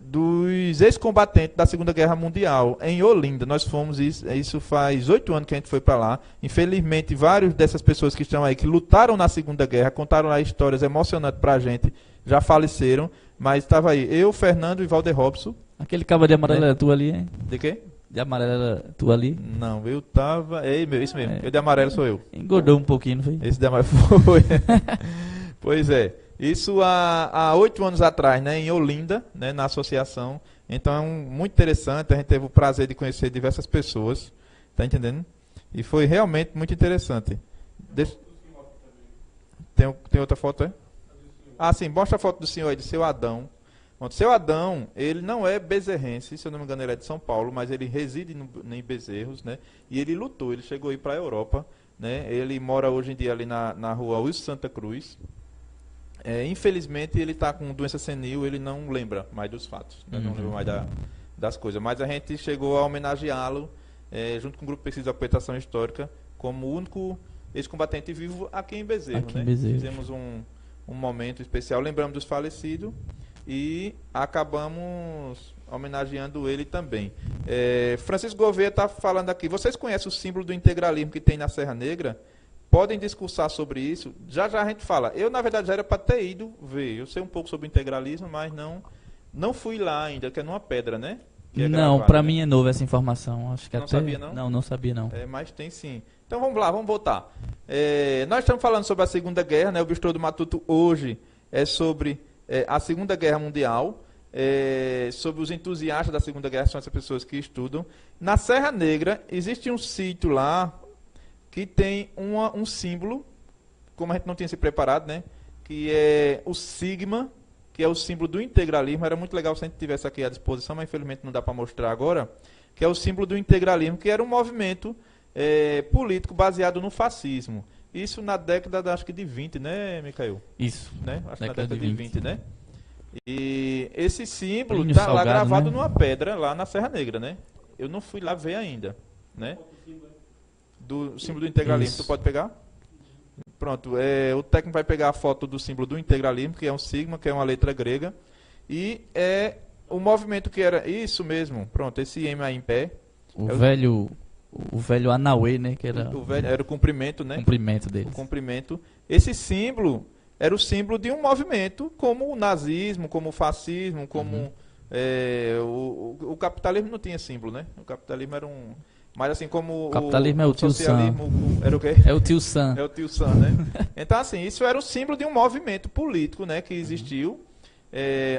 dos ex-combatentes da Segunda Guerra Mundial em Olinda. Nós fomos, isso faz 8 anos que a gente foi para lá. Infelizmente, vários dessas pessoas que estão aí, que lutaram na Segunda Guerra, contaram lá histórias emocionantes pra gente, já faleceram, mas estava aí eu, Fernando e Valder Robson. Aquele cabo de amarelo era tu ali, hein? De quê? De amarelo era tu ali? Não, eu tava... Isso mesmo, eu de amarelo sou eu. Engordou um pouquinho, não foi? Esse de amarelo foi. Pois é. Isso há 8 anos atrás, né, em Olinda, né, na associação. Então é muito interessante, a gente teve o prazer de conhecer diversas pessoas, tá entendendo? E foi realmente muito interessante. Tem outra foto, é? Ah, sim, mostra a foto do senhor aí, do seu Adão. O seu Adão, ele não é bezerrense, se eu não me engano ele é de São Paulo, mas ele reside em Bezerros, né? E ele lutou, ele chegou a ir para a Europa, né? Ele mora hoje em dia ali na rua Wilson Santa Cruz. Infelizmente ele está com doença senil, ele não lembra mais dos fatos, né? Não lembra mais das coisas. Mas a gente chegou a homenageá-lo, junto com o Grupo de Pesquisa de Documentação Histórica, como o único ex-combatente vivo aqui em Bezerros. Né? Fizemos um momento especial, lembramos dos falecidos e acabamos homenageando ele também. Francisco Gouveia está falando aqui, vocês conhecem o símbolo do integralismo que tem na Serra Negra? Podem discursar sobre isso. Já a gente fala. Eu, na verdade, já era para ter ido ver. Eu sei um pouco sobre integralismo, mas não fui lá ainda, que é numa pedra, né? Não, para mim é novo essa informação. Acho que não até... sabia, não? Não sabia, não. Mas tem sim. Então vamos lá, vamos voltar. Nós estamos falando sobre a Segunda Guerra, né? O Bistrô do Matuto hoje é sobre a Segunda Guerra Mundial, sobre os entusiastas da Segunda Guerra, são essas pessoas que estudam. Na Serra Negra, existe um sítio lá que tem um símbolo, como a gente não tinha se preparado, né? Que é o sigma, que é o símbolo do integralismo. Era muito legal se a gente tivesse aqui à disposição, mas infelizmente não dá para mostrar agora, que é o símbolo do integralismo, que era um movimento político baseado no fascismo. Isso na década, acho que de 20, né, Micael? Isso. Né? Acho que na década de 20, né? E esse símbolo está lá gravado, né? numa pedra, lá na Serra Negra, né? Eu não fui lá ver ainda, né? Do símbolo do integralismo. Isso. Tu pode pegar? Pronto. O técnico vai pegar a foto do símbolo do integralismo, que é um sigma, que é uma letra grega. E o movimento que era... Isso mesmo. Pronto, esse M aí em pé. O velho Anauê, né? Que era era o comprimento, né? O comprimento deles. O comprimento. Esse símbolo era o símbolo de um movimento como o nazismo, como o fascismo, como... o capitalismo não tinha símbolo, né? O capitalismo era um... Mas assim, como o capitalismo é o tio Sam. Era o quê? É o tio Sam. É o tio Sam, né? Então, assim, isso era o símbolo de um movimento político, né? Que existiu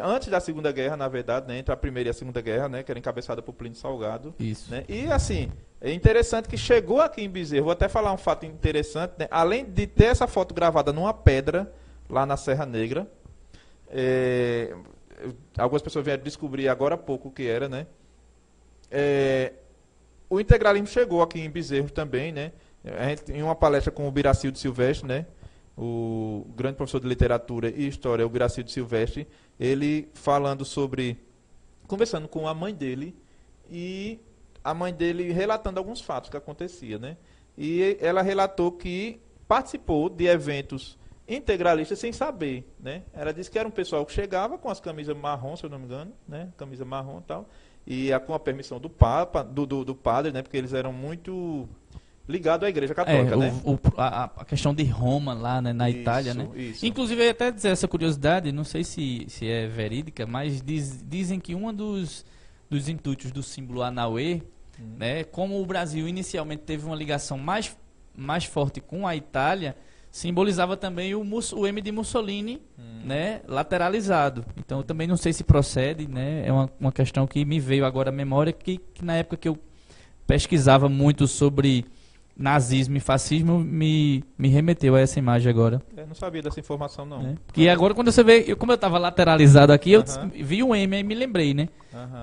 antes da Segunda Guerra, na verdade, né? Entre a Primeira e a Segunda Guerra, né? Que era encabeçada por Plínio Salgado. Isso. Né? E, assim, é interessante que chegou aqui em Bezerro. Vou até falar um fato interessante, né? Além de ter essa foto gravada numa pedra, lá na Serra Negra, algumas pessoas vieram descobrir agora há pouco o que era, né? O integralismo chegou aqui em Bezerros também, né? A gente, em uma palestra com o Biracildo Silvestre, né? O grande professor de literatura e história, o Biracildo Silvestre, ele falando conversando com a mãe dele, e a mãe dele relatando alguns fatos que aconteciam, né? E ela relatou que participou de eventos integralistas sem saber, né? Ela disse que era um pessoal que chegava com as camisas marrom, se eu não me engano, né? Camisa marrom e tal. E com a permissão do Papa, do padre, né? Porque eles eram muito ligados à Igreja Católica, né? A questão de Roma lá, né, na Itália, né? Isso. Inclusive, eu ia até dizer essa curiosidade, não sei se é verídica, mas dizem que um dos intuitos do símbolo Anauê, né? Como o Brasil inicialmente teve uma ligação mais forte com a Itália, simbolizava também o M de Mussolini, né, lateralizado. Então eu também não sei se procede, né? É uma questão que me veio agora à memória, que na época que eu pesquisava muito sobre nazismo e fascismo, me remeteu a essa imagem agora. Eu não sabia dessa informação, não. Né? E agora quando você vê, como eu estava lateralizado aqui, eu vi o M e me lembrei, né?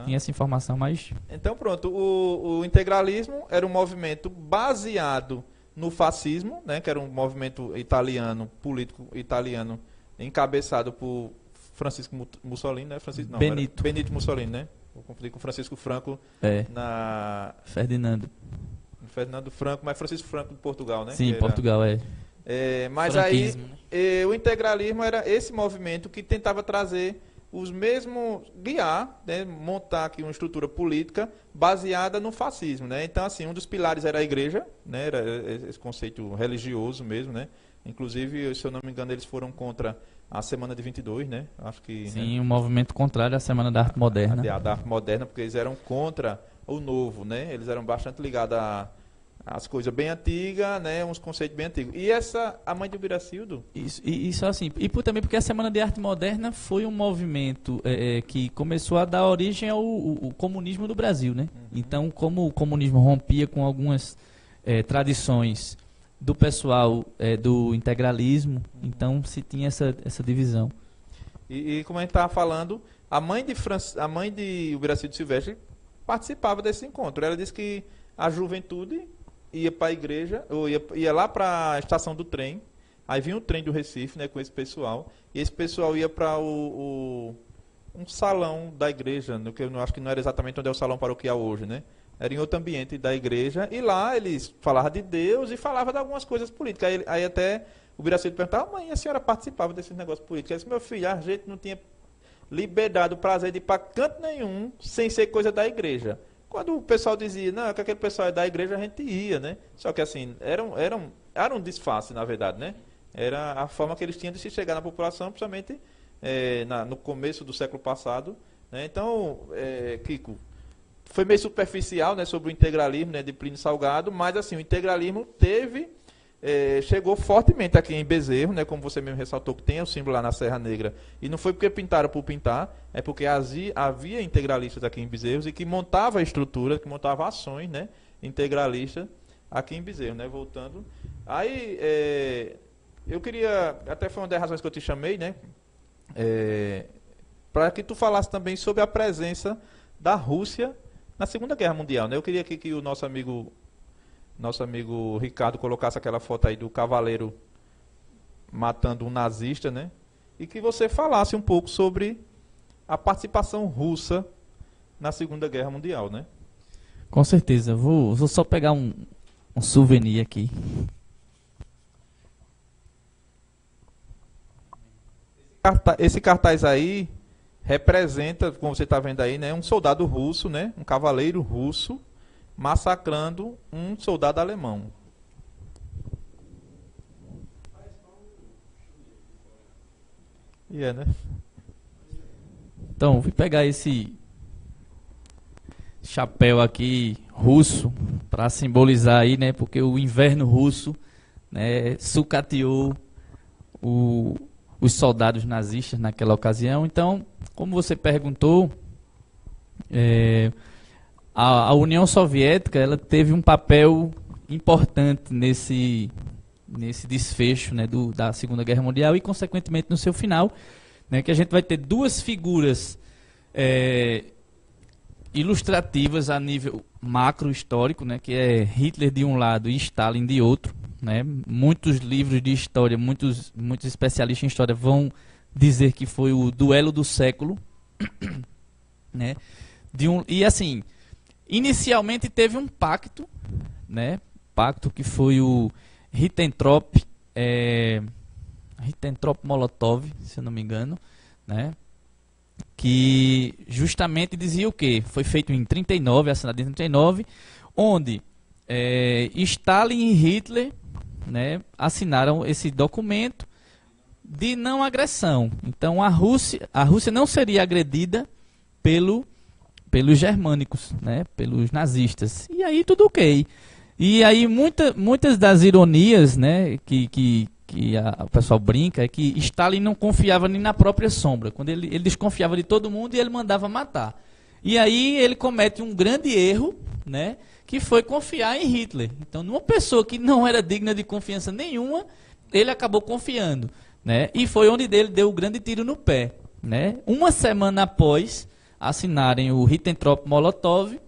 Tinha essa informação, mas... Então pronto, o integralismo era um movimento baseado no fascismo, né, que era um movimento italiano, político italiano, encabeçado por Francisco Mussolini, né? Benito Mussolini, né? Vou confundir com Francisco Franco Ferdinando Franco, mas Francisco Franco de Portugal, né? Sim, Portugal, mas franquismo, aí o integralismo era esse movimento que tentava trazer os mesmos guiar, né, montar aqui uma estrutura política baseada no fascismo, né? Então, assim, um dos pilares era a igreja, né? Era esse conceito religioso mesmo, né? Inclusive, se eu não me engano, eles foram contra a Semana de 22, né? Acho que, Sim, né? um movimento contrário à Semana da Arte Moderna. Da arte moderna, porque eles eram contra o novo, né? Eles eram bastante ligados às coisas bem antigas, né? Uns conceitos bem antigos. E a mãe de Biracildo... Isso assim. E também porque a Semana de Arte Moderna foi um movimento que começou a dar origem ao comunismo do Brasil, né? Uhum. Então, como o comunismo rompia com algumas tradições do pessoal do integralismo, então se tinha essa divisão. E como a gente estava falando, a mãe de Biracildo Silvestre participava desse encontro. Ela disse que a juventude ia para a igreja, ou ia lá para a estação do trem, aí vinha um trem do Recife, né, com esse pessoal, e esse pessoal ia para um salão da igreja, que eu acho que não era exatamente onde é o salão paroquial hoje, né? Era em outro ambiente da igreja, e lá eles falavam de Deus e falavam de algumas coisas políticas. Aí até o Biracildo perguntava: mãe, a senhora participava desses negócios políticos? Eu disse: meu filho, a gente não tinha liberdade, o prazer de ir para canto nenhum, sem ser coisa da igreja. Quando o pessoal dizia, não, que aquele pessoal é da igreja, a gente ia, né? Só que assim, era um disfarce, na verdade, né? Era a forma que eles tinham de se chegar na população, principalmente no começo do século passado, né? Então, Kiko, foi meio superficial, né, sobre o integralismo, né, de Plínio Salgado, mas assim, o integralismo chegou fortemente aqui em Bezerro, né, como você mesmo ressaltou, que tem o símbolo lá na Serra Negra, e não foi porque pintaram por pintar, é porque havia integralistas aqui em Bezerro e que montava a estrutura, que montava ações, né, integralistas aqui em Bezerro, né, voltando. Aí, eu queria, até foi uma das razões que eu te chamei, né, para que tu falasse também sobre a presença da Rússia na Segunda Guerra Mundial, né? Eu queria que o nosso amigo Ricardo colocasse aquela foto aí do cavaleiro matando um nazista, né? E que você falasse um pouco sobre a participação russa na Segunda Guerra Mundial, né? Com certeza. Vou só pegar um souvenir aqui. Esse cartaz aí representa, como você está vendo aí, né, um soldado russo, né, um cavaleiro russo, massacrando um soldado alemão. Né? Então, vou pegar esse chapéu aqui russo para simbolizar aí, né, porque o inverno russo, né, sucateou os soldados nazistas naquela ocasião. Então, como você perguntou, a União Soviética ela teve um papel importante nesse desfecho, né, da Segunda Guerra Mundial e, consequentemente, no seu final, né, que a gente vai ter duas figuras ilustrativas a nível macro histórico, né, que é Hitler de um lado e Stalin de outro. Né? Muitos livros de história, muitos especialistas em história vão dizer que foi o duelo do século, né? E assim, inicialmente teve um pacto, né? Pacto que foi o Ribbentrop-Molotov, se eu não me engano, né? Que justamente dizia o quê? Foi feito em 39, assinado em 39, onde Stalin e Hitler, né, assinaram esse documento de não agressão. Então a Rússia não seria agredida pelos germânicos, né, pelos nazistas. E aí tudo ok. E aí muitas das ironias, né, que o pessoal brinca é que Stalin não confiava nem na própria sombra. Quando ele desconfiava de todo mundo e ele mandava matar. E aí ele comete um grande erro, né, que foi confiar em Hitler. Então, numa pessoa que não era digna de confiança nenhuma, ele acabou confiando, né? E foi onde ele deu o grande tiro no pé, né? Uma semana após assinarem o Ribbentrop-Molotov,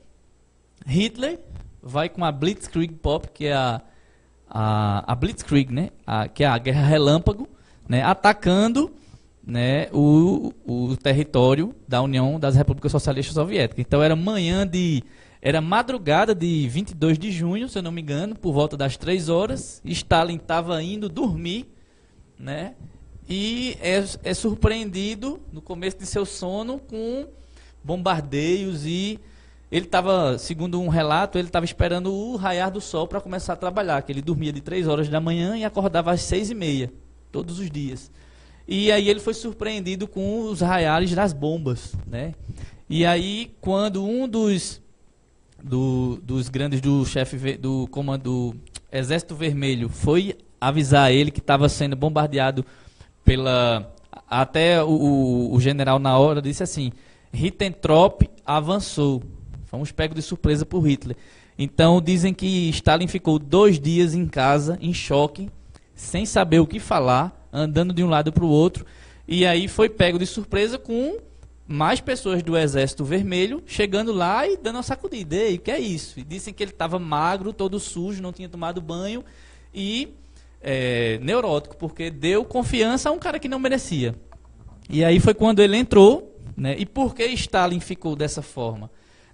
Hitler vai com a Blitzkrieg Pop, que é a Blitzkrieg, né? Que é a Guerra Relâmpago, né? Atacando, né, o território da União das Repúblicas Socialistas Soviéticas. Então, era madrugada de 22 de junho, se eu não me engano, por volta das 3 horas. Stalin estava indo dormir, né? e é surpreendido no começo de seu sono com bombardeios e ele estava, segundo um relato, ele estava esperando o raiar do sol para começar a trabalhar, que ele dormia de 3 horas da manhã e acordava às 6h30, todos os dias. E aí ele foi surpreendido com os raiares das bombas, né? E aí, quando um dos grandes do chefe do comando do Exército Vermelho foi avisar ele que estava sendo bombardeado até o general na hora disse assim: Ribbentrop avançou. Fomos pegos de surpresa por Hitler. Então dizem que Stalin ficou 2 dias em casa, em choque, sem saber o que falar, andando de um lado para o outro, e aí foi pego de surpresa com mais pessoas do Exército Vermelho chegando lá e dando uma sacudida. Ei, o que é isso? E dizem que ele estava magro, todo sujo, não tinha tomado banho e neurótico, porque deu confiança a um cara que não merecia. E aí foi quando ele entrou, né? E por que Stalin ficou dessa forma?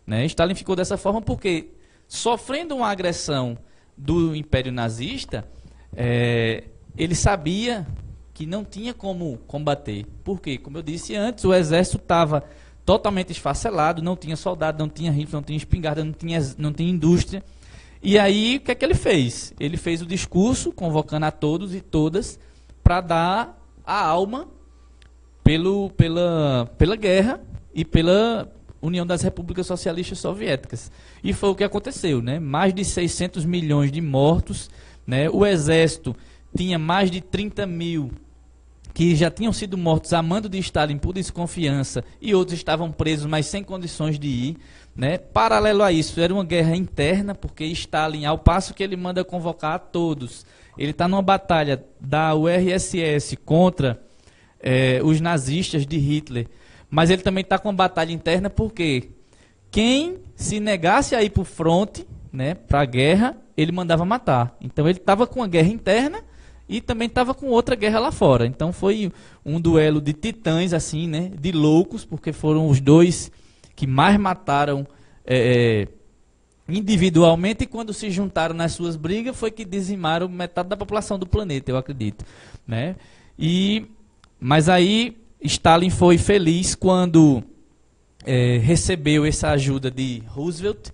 Né? Stalin ficou dessa forma porque, sofrendo uma agressão do Império Nazista, ele sabia que não tinha como combater. Por quê? Como eu disse antes, o exército estava totalmente esfacelado, não tinha soldado, não tinha rifle, não tinha espingarda, não tinha indústria. E aí, o que é que ele fez? Ele fez o discurso, convocando a todos e todas, para dar a alma pela guerra e pela União das Repúblicas Socialistas Soviéticas. E foi o que aconteceu, né? Mais de 600 milhões de mortos, né? O exército tinha mais de 30 mil que já tinham sido mortos a mando de Stalin por desconfiança e outros estavam presos, mas sem condições de ir, né? Paralelo a isso, era uma guerra interna, porque Stalin, ao passo que ele manda convocar a todos, ele está numa batalha da URSS contra os nazistas de Hitler, mas ele também está com uma batalha interna, porque quem se negasse a ir para o fronte, né, para a guerra, ele mandava matar. Então ele estava com uma guerra interna e também estava com outra guerra lá fora. Então foi um duelo de titãs, assim, né, de loucos, porque foram os dois que mais mataram individualmente, e quando se juntaram nas suas brigas foi que dizimaram metade da população do planeta, eu acredito, né? Mas aí Stalin foi feliz quando recebeu essa ajuda de Roosevelt,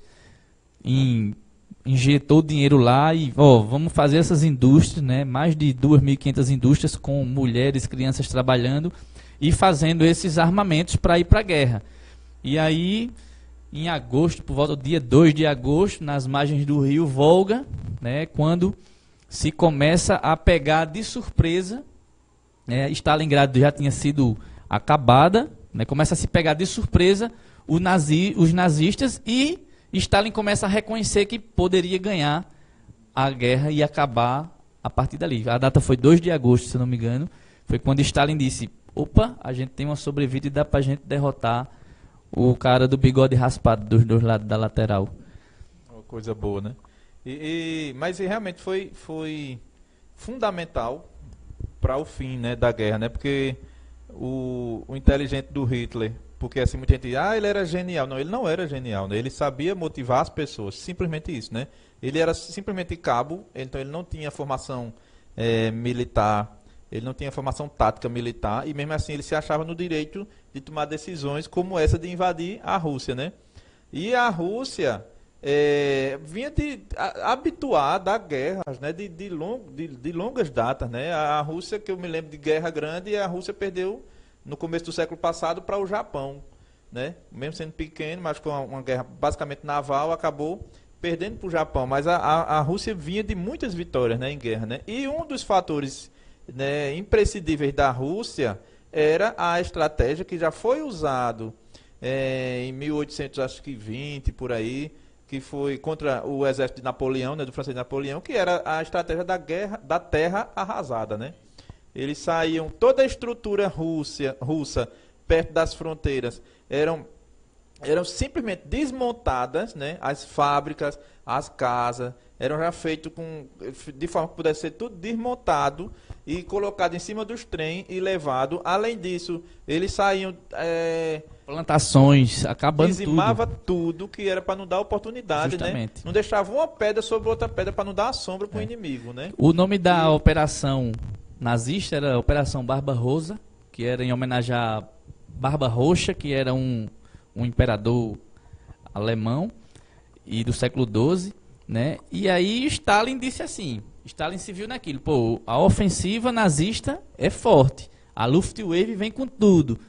injetou dinheiro lá e vamos fazer essas indústrias, né? Mais de 2.500 indústrias com mulheres, crianças trabalhando e fazendo esses armamentos para ir para a guerra. E aí, em agosto, por volta do dia 2 de agosto, nas margens do rio Volga, né, quando se começa a pegar de surpresa, Stalingrado já tinha sido acabada, né, começa a se pegar de surpresa os nazistas, e Stalin começa a reconhecer que poderia ganhar a guerra e acabar a partir dali. A data foi 2 de agosto, se não me engano, foi quando Stalin disse: opa, a gente tem uma sobrevida e dá pra gente derrotar o cara do bigode raspado dos dois lados da lateral. Uma coisa boa, né? Mas realmente foi fundamental para o fim, né, da guerra, né? Porque o inteligente do Hitler, porque assim muita gente diz, ele era genial. Não, ele não era genial, né? Ele sabia motivar as pessoas, simplesmente isso, né? Ele era simplesmente cabo, então ele não tinha formação militar, ele não tinha formação tática militar, e mesmo assim ele se achava no direito de tomar decisões como essa de invadir a Rússia, né? E a Rússia vinha habituada a guerras, né? de longas datas, né? A Rússia, que eu me lembro de guerra grande, a Rússia perdeu no começo do século passado para o Japão, né? Mesmo sendo pequeno, mas com uma guerra basicamente naval, acabou perdendo para o Japão. Mas a Rússia vinha de muitas vitórias, né, em guerra, né? E um dos fatores, né, imprescindíveis da Rússia era a estratégia que já foi usado em 1820, por aí, que foi contra o exército de Napoleão, né, do francês Napoleão, que era a estratégia da guerra da terra arrasada, né? Eles saíam, toda a estrutura russa perto das fronteiras eram simplesmente desmontadas, né? As fábricas, as casas, eram já feitas de forma que pudesse ser tudo desmontado e colocado em cima dos trens e levado. Além disso, eles saíam... plantações, acabando dizimava tudo que era para não dar oportunidade, justamente, né? Não deixava uma pedra sobre outra pedra para não dar sombra para o inimigo, né? O nome da operação nazista era a Operação Barbarossa, que era em homenagem a Barba Roxa, que era um imperador alemão e do século XII, né? E aí Stalin disse assim, Stalin se viu naquilo, pô, a ofensiva nazista é forte, a Luftwaffe vem com tudo,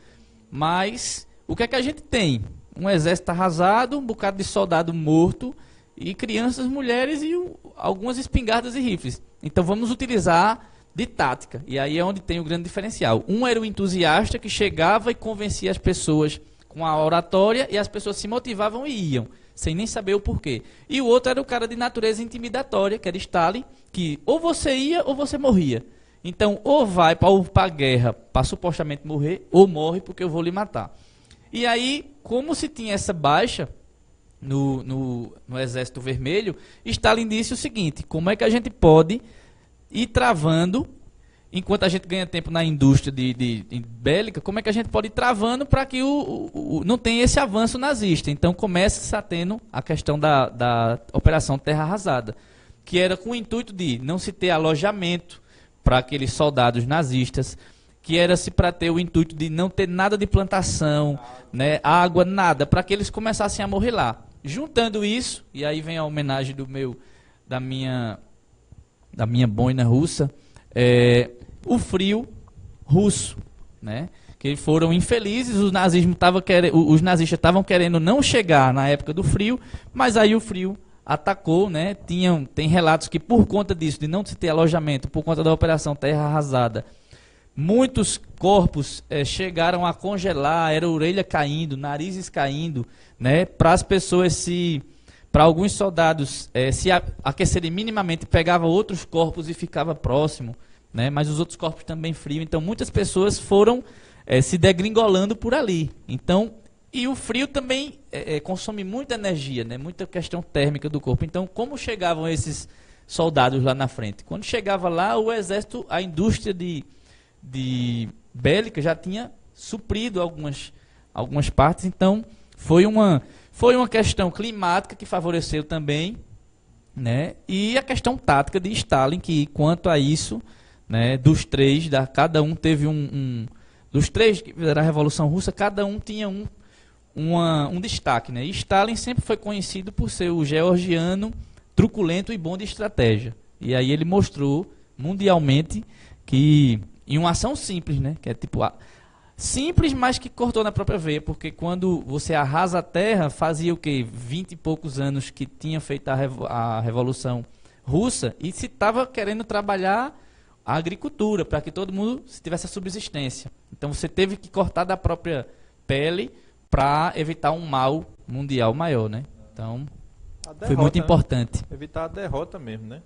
mas o que é que a gente tem? Um exército arrasado, um bocado de soldado morto e crianças, mulheres e algumas espingardas e rifles. Então vamos utilizar de tática. E aí é onde tem o grande diferencial. Um era o entusiasta que chegava e convencia as pessoas com a oratória e as pessoas se motivavam e iam, sem nem saber o porquê. E o outro era o cara de natureza intimidatória, que era Stalin, que ou você ia ou você morria. Então, ou vai para a guerra para supostamente morrer, ou morre porque eu vou lhe matar. E aí, como se tinha essa baixa no Exército Vermelho, Stalin disse o seguinte, como é que a gente pode ir travando, enquanto a gente ganha tempo na indústria de bélica, como é que a gente pode ir travando para que não tenha esse avanço nazista? Então começa a tendo a questão da Operação Terra Arrasada, que era com o intuito de não se ter alojamento para aqueles soldados nazistas, que era-se para ter o intuito de não ter nada de plantação, né, água, nada, para que eles começassem a morrer lá. Juntando isso, e aí vem a homenagem da minha boina russa, o frio russo, né? Que foram infelizes, os nazistas estavam querendo não chegar na época do frio, mas aí o frio atacou, né? Tem relatos que por conta disso, de não se ter alojamento, por conta da Operação Terra Arrasada, muitos corpos chegaram a congelar, era orelha caindo, narizes caindo, né? Para as pessoas para alguns soldados se aquecerem minimamente, pegava outros corpos e ficava próximo, né? Mas os outros corpos também frios. Então muitas pessoas foram se degringolando por ali. Então, e o frio também consome muita energia, né? Muita questão térmica do corpo. Então, como chegavam esses soldados lá na frente? Quando chegava lá, o exército, a indústria de bélica já tinha suprido algumas partes. Então, foi uma questão climática que favoreceu também, né? E a questão tática de Stalin, que quanto a isso, né, dos três, cada um teve dos três que fizeram a Revolução Russa, cada um tinha um destaque, né? E Stalin sempre foi conhecido por ser o georgiano truculento e bom de estratégia. E aí ele mostrou mundialmente que, em uma ação simples, né, que é tipo simples, mas que cortou na própria veia, porque quando você arrasa a terra, fazia o quê? 20 e poucos anos que tinha feito a Revolução Russa e se estava querendo trabalhar a agricultura, para que todo mundo tivesse a subsistência. Então você teve que cortar da própria pele para evitar um mal mundial maior, né? Então, foi muito importante. Evitar a derrota mesmo, né?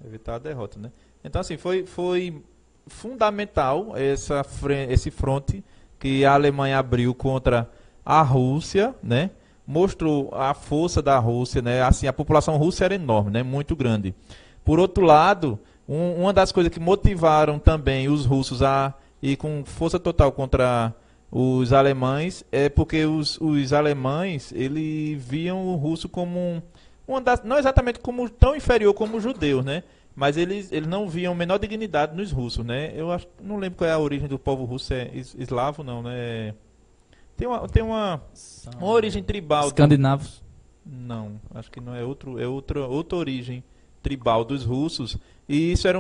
Evitar a derrota, né? Então, assim, foi fundamental esse fronte que a Alemanha abriu contra a Rússia, né? Mostrou a força da Rússia, né? Assim, a população russa era enorme, né? Muito grande. Por outro lado, uma das coisas que motivaram também os russos a ir com força total contra os alemães é porque os alemães, eles viam o russo como não exatamente como tão inferior como os judeus, né? Mas eles não viam menor dignidade nos russos, né? Eu não lembro qual é a origem do povo russo, é eslavo, não, né? Tem uma origem tribal. Escandinavos? Não, acho que não é outra origem tribal dos russos. E isso era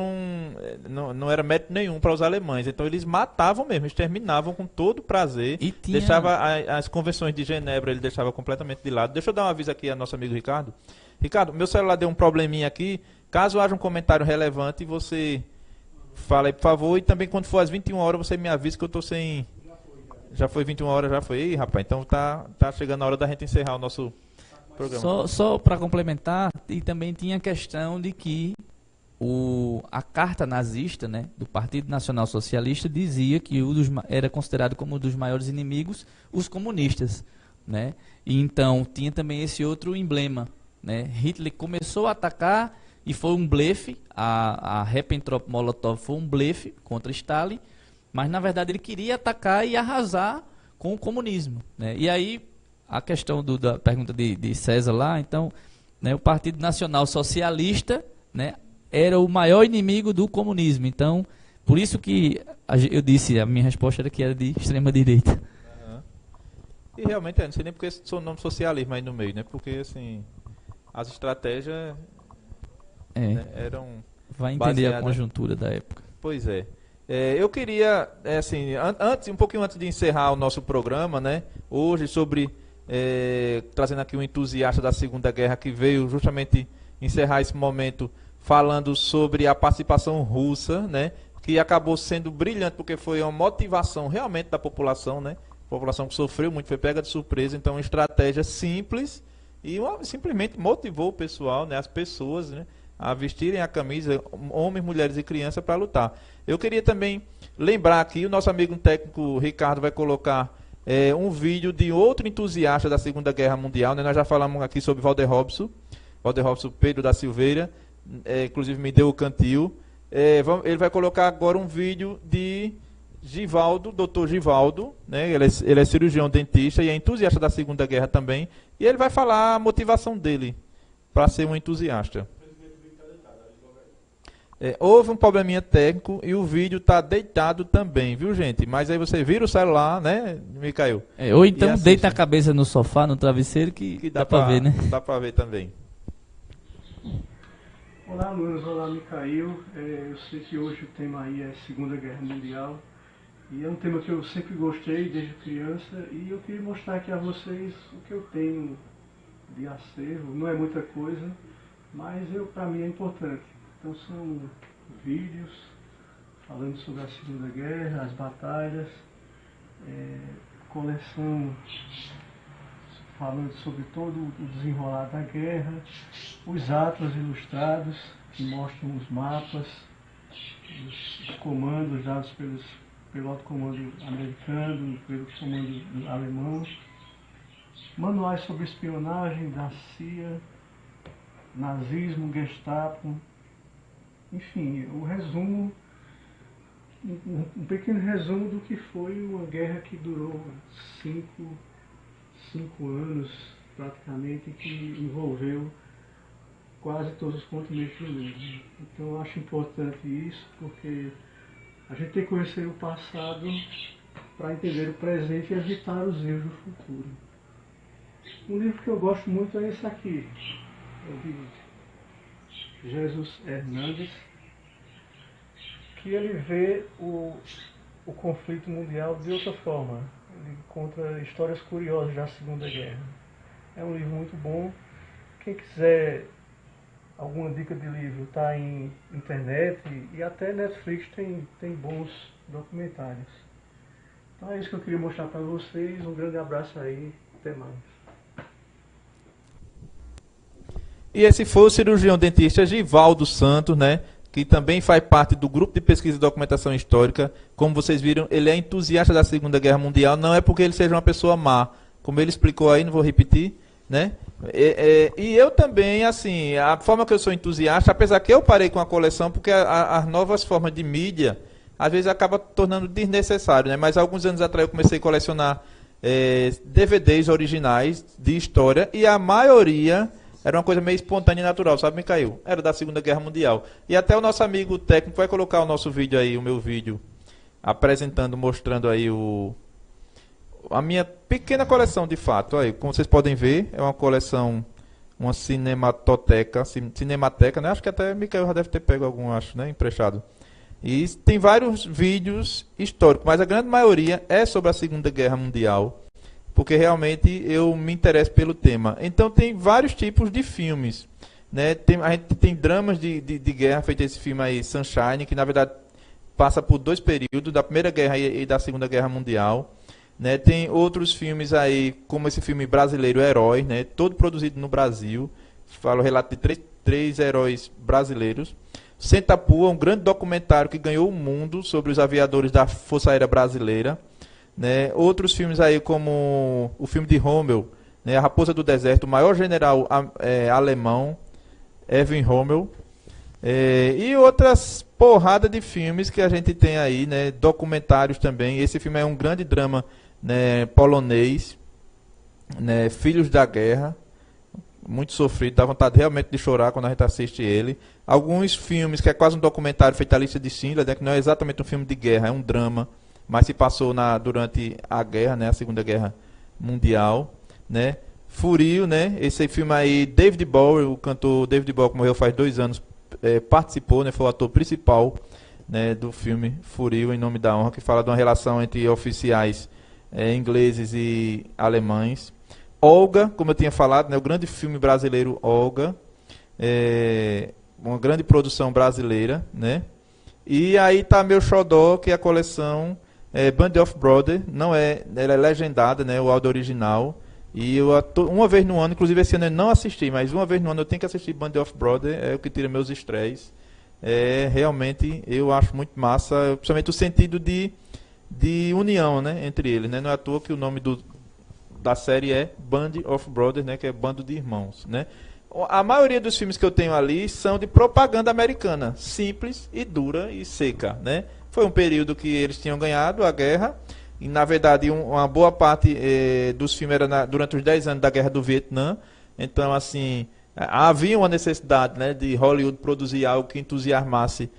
não era mérito nenhum para os alemães. Então eles matavam mesmo, exterminavam com todo prazer. E deixava as convenções de Genebra, ele deixava completamente de lado. Deixa eu dar um aviso aqui ao nosso amigo Ricardo. Ricardo, meu celular deu um probleminha aqui. Caso haja um comentário relevante, você fala aí, por favor. E também quando for às 21 horas, você me avisa que eu estou sem... Já foi 21 horas, já foi? Ih, rapaz, então tá chegando a hora da gente encerrar o nosso programa. Só para complementar, e também tinha a questão de que a carta nazista, né, do Partido Nacional Socialista dizia que era considerado como um dos maiores inimigos os comunistas, né? E então tinha também esse outro emblema, né? Hitler começou a atacar e foi um blefe, a Ribbentrop-Molotov foi um blefe contra Stalin, mas na verdade ele queria atacar e arrasar com o comunismo, né? E aí a questão da pergunta de César lá, então, né, o Partido Nacional Socialista, né, era o maior inimigo do comunismo. Então, Por isso que eu disse, a minha resposta era que era de extrema direita. E realmente, não sei nem porque esse nome socialismo aí no meio, né? Porque, assim, as estratégias né, eram... Vai entender a baseadas... conjuntura da época. Pois é. Eu queria, assim, um pouquinho antes de encerrar o nosso programa, né? Hoje, trazendo aqui um entusiasta da Segunda Guerra que veio justamente encerrar esse momento falando sobre a participação russa, né? Que acabou sendo brilhante porque foi uma motivação realmente da população, né? A população que sofreu muito, foi pega de surpresa, então uma estratégia simples e simplesmente motivou o pessoal, né? As pessoas, né? A vestirem a camisa, homens, mulheres e crianças, para lutar. Eu queria também lembrar aqui, o nosso amigo técnico Ricardo vai colocar um vídeo de outro entusiasta da Segunda Guerra Mundial, né? Nós já falamos aqui sobre Walter Robson Pedro da Silveira, inclusive me deu o cantil. Ele vai colocar agora um vídeo de Givaldo, Dr. Givaldo, né? Ele é cirurgião dentista e é entusiasta da Segunda Guerra também, e ele vai falar a motivação dele para ser um entusiasta. Houve um probleminha técnico e o vídeo está deitado também, viu, gente? Mas aí você vira o celular, né, Micael? Ou então deita a cabeça no sofá, no travesseiro, que dá para ver, né? Dá para ver também. Olá, alunos. Olá, Micael. Eu sei que hoje o tema aí é Segunda Guerra Mundial. E é um tema que eu sempre gostei desde criança. E eu queria mostrar aqui a vocês o que eu tenho de acervo. Não é muita coisa, mas para mim é importante. Então são vídeos falando sobre a Segunda Guerra, as batalhas, coleção falando sobre todo o desenrolar da guerra, os atlas ilustrados que mostram os mapas, os comandos dados pelo alto comando americano, pelo comando alemão, manuais sobre espionagem da CIA, nazismo, Gestapo. Enfim, o resumo, um pequeno resumo do que foi uma guerra que durou cinco anos praticamente, que envolveu quase todos os continentes do mundo. Então eu acho importante isso, porque a gente tem que conhecer o passado para entender o presente e evitar os erros do futuro. Um livro que eu gosto muito é esse aqui, é o de Jesus Hernandes, que ele vê o conflito mundial de outra forma. Ele conta histórias curiosas da Segunda Guerra. É um livro muito bom. Quem quiser alguma dica de livro, está em internet e até Netflix tem bons documentários. Então é isso que eu queria mostrar para vocês. Um grande abraço aí. Até mais. E esse foi o cirurgião dentista Givaldo Santos, né? Que também faz parte do grupo de pesquisa e documentação histórica. Como vocês viram, ele é entusiasta da Segunda Guerra Mundial, não é porque ele seja uma pessoa má, como ele explicou aí, não vou repetir, né? E eu também, assim, a forma que eu sou entusiasta, apesar que eu parei com a coleção, porque as novas formas de mídia, às vezes acaba tornando desnecessário, né? Mas alguns anos atrás eu comecei a colecionar DVDs originais de história, e a maioria... era uma coisa meio espontânea e natural, sabe, Micael? Era da Segunda Guerra Mundial. E até o nosso amigo técnico vai colocar o nosso vídeo aí, o meu vídeo, apresentando, mostrando aí a minha pequena coleção, de fato. Aí, como vocês podem ver, é uma coleção, uma cinemateca, né? Acho que até Micael já deve ter pego algum, acho, né? Emprestado. E tem vários vídeos históricos, mas a grande maioria é sobre a Segunda Guerra Mundial, porque realmente eu me interesso pelo tema. Então tem vários tipos de filmes, né? A gente tem dramas de guerra, feito esse filme aí, Sunshine, que na verdade passa por dois períodos, da Primeira Guerra e da Segunda Guerra Mundial, né? Tem outros filmes aí, como esse filme brasileiro, Herói, né? Todo produzido no Brasil. Fala o relato de três heróis brasileiros. Sentapua, um grande documentário que ganhou o mundo sobre os aviadores da Força Aérea Brasileira. Né? Outros filmes aí, como o filme de Rommel, né? A Raposa do Deserto, o maior general alemão, Erwin Rommel, e outras porrada de filmes que a gente tem aí, né? Documentários também. Esse filme é um grande drama, né? Polonês, né? Filhos da Guerra, muito sofrido, dá vontade realmente de chorar quando a gente assiste ele. Alguns filmes, que é quase um documentário feito a lista de Schindler, né, que não é exatamente um filme de guerra, é um drama, mas se passou durante a guerra, né, a Segunda Guerra Mundial, né. Furio, né, esse filme aí, David Bowie, o cantor David Bowie, que morreu faz 2 anos, participou, né, foi o ator principal, né, do filme Furio, Em Nome da Honra, que fala de uma relação entre oficiais ingleses e alemães. Olga, como eu tinha falado, né, o grande filme brasileiro Olga, uma grande produção brasileira, né? E aí tá meu xodó, que é a coleção Band of Brothers, ela é legendada, né, o áudio original. E uma vez no ano, inclusive esse ano eu não assisti, mas uma vez no ano eu tenho que assistir Band of Brothers, é o que tira meus estresses. Realmente eu acho muito massa, principalmente o sentido de união, né, entre eles, né? Não é à toa que o nome da série é Band of Brothers, né, que é bando de irmãos, né? A maioria dos filmes que eu tenho ali são de propaganda americana, simples e dura e seca, né? Foi um período que eles tinham ganhado a guerra e, na verdade, uma boa parte dos filmes era durante os 10 anos da Guerra do Vietnã. Então, assim, havia uma necessidade, né, de Hollywood produzir algo que entusiasmasse,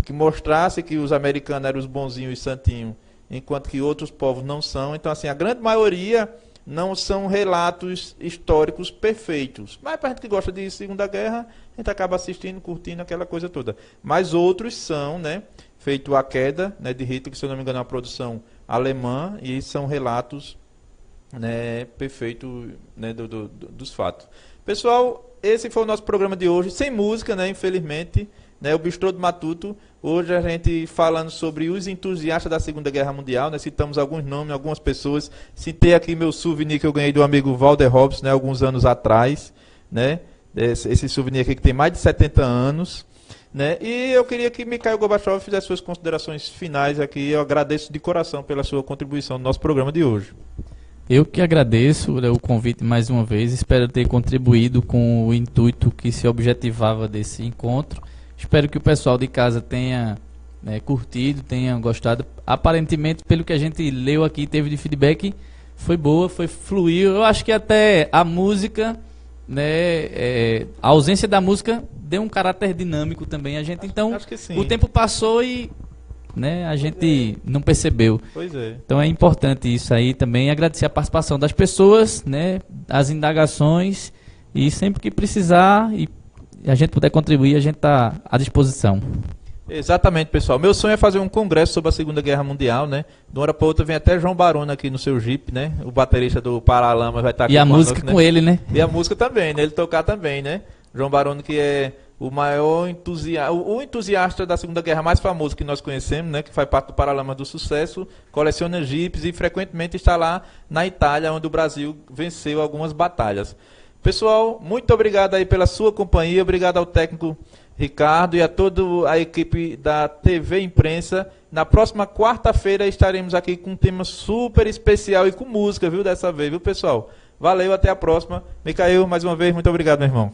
que mostrasse que os americanos eram os bonzinhos e santinhos, enquanto que outros povos não são. Então, assim, a grande maioria não são relatos históricos perfeitos. Mas para a gente que gosta de Segunda Guerra, a gente acaba assistindo, curtindo aquela coisa toda. Mas outros são, né, feito A Queda, né, de Hitler, que se eu não me engano é uma produção alemã, e são relatos, né, perfeitos, né, dos fatos. Pessoal, esse foi o nosso programa de hoje, sem música, né, infelizmente, né, o Bistrô do Matuto. Hoje a gente falando sobre os entusiastas da Segunda Guerra Mundial, né, citamos alguns nomes, algumas pessoas. Citei aqui meu souvenir que eu ganhei do amigo Walter Robson, né, alguns anos atrás, né, esse souvenir aqui que tem mais de 70 anos. Né, e eu queria que Mikhail Gorbachev fizesse suas considerações finais aqui. Eu agradeço de coração pela sua contribuição no nosso programa de hoje. Eu que agradeço, né, o convite mais uma vez. Espero ter contribuído com o intuito que se objetivava desse encontro. Espero que o pessoal de casa tenha, né, curtido, tenha gostado. Aparentemente, pelo que a gente leu aqui, teve de feedback, foi boa, fluiu. Eu acho que até a música, né, a ausência da música deu um caráter dinâmico também. Então, acho que sim. O tempo passou e, né, a gente não percebeu. Pois é. Então é importante isso aí também. Agradecer a participação das pessoas, né, as indagações, e sempre que precisar e a gente puder contribuir, a gente está à disposição. Exatamente, pessoal. Meu sonho é fazer um congresso sobre a Segunda Guerra Mundial, né? De uma hora para outra vem até João Barona aqui no seu Jeep, né? O baterista do Paralamas vai estar aqui. E a música com ele, né? E a música também, né? Ele tocar também, né? João Barona, que é o maior entusiasta da Segunda Guerra mais famoso que nós conhecemos, né? Que faz parte do Paralamas do Sucesso, coleciona Jeeps e frequentemente está lá na Itália, onde o Brasil venceu algumas batalhas. Pessoal, muito obrigado aí pela sua companhia, obrigado ao técnico Ricardo e a toda a equipe da TV Imprensa. Na próxima quarta-feira estaremos aqui com um tema super especial e com música, viu, dessa vez, viu, pessoal? Valeu, até a próxima. Mikhail, mais uma vez, muito obrigado, meu irmão.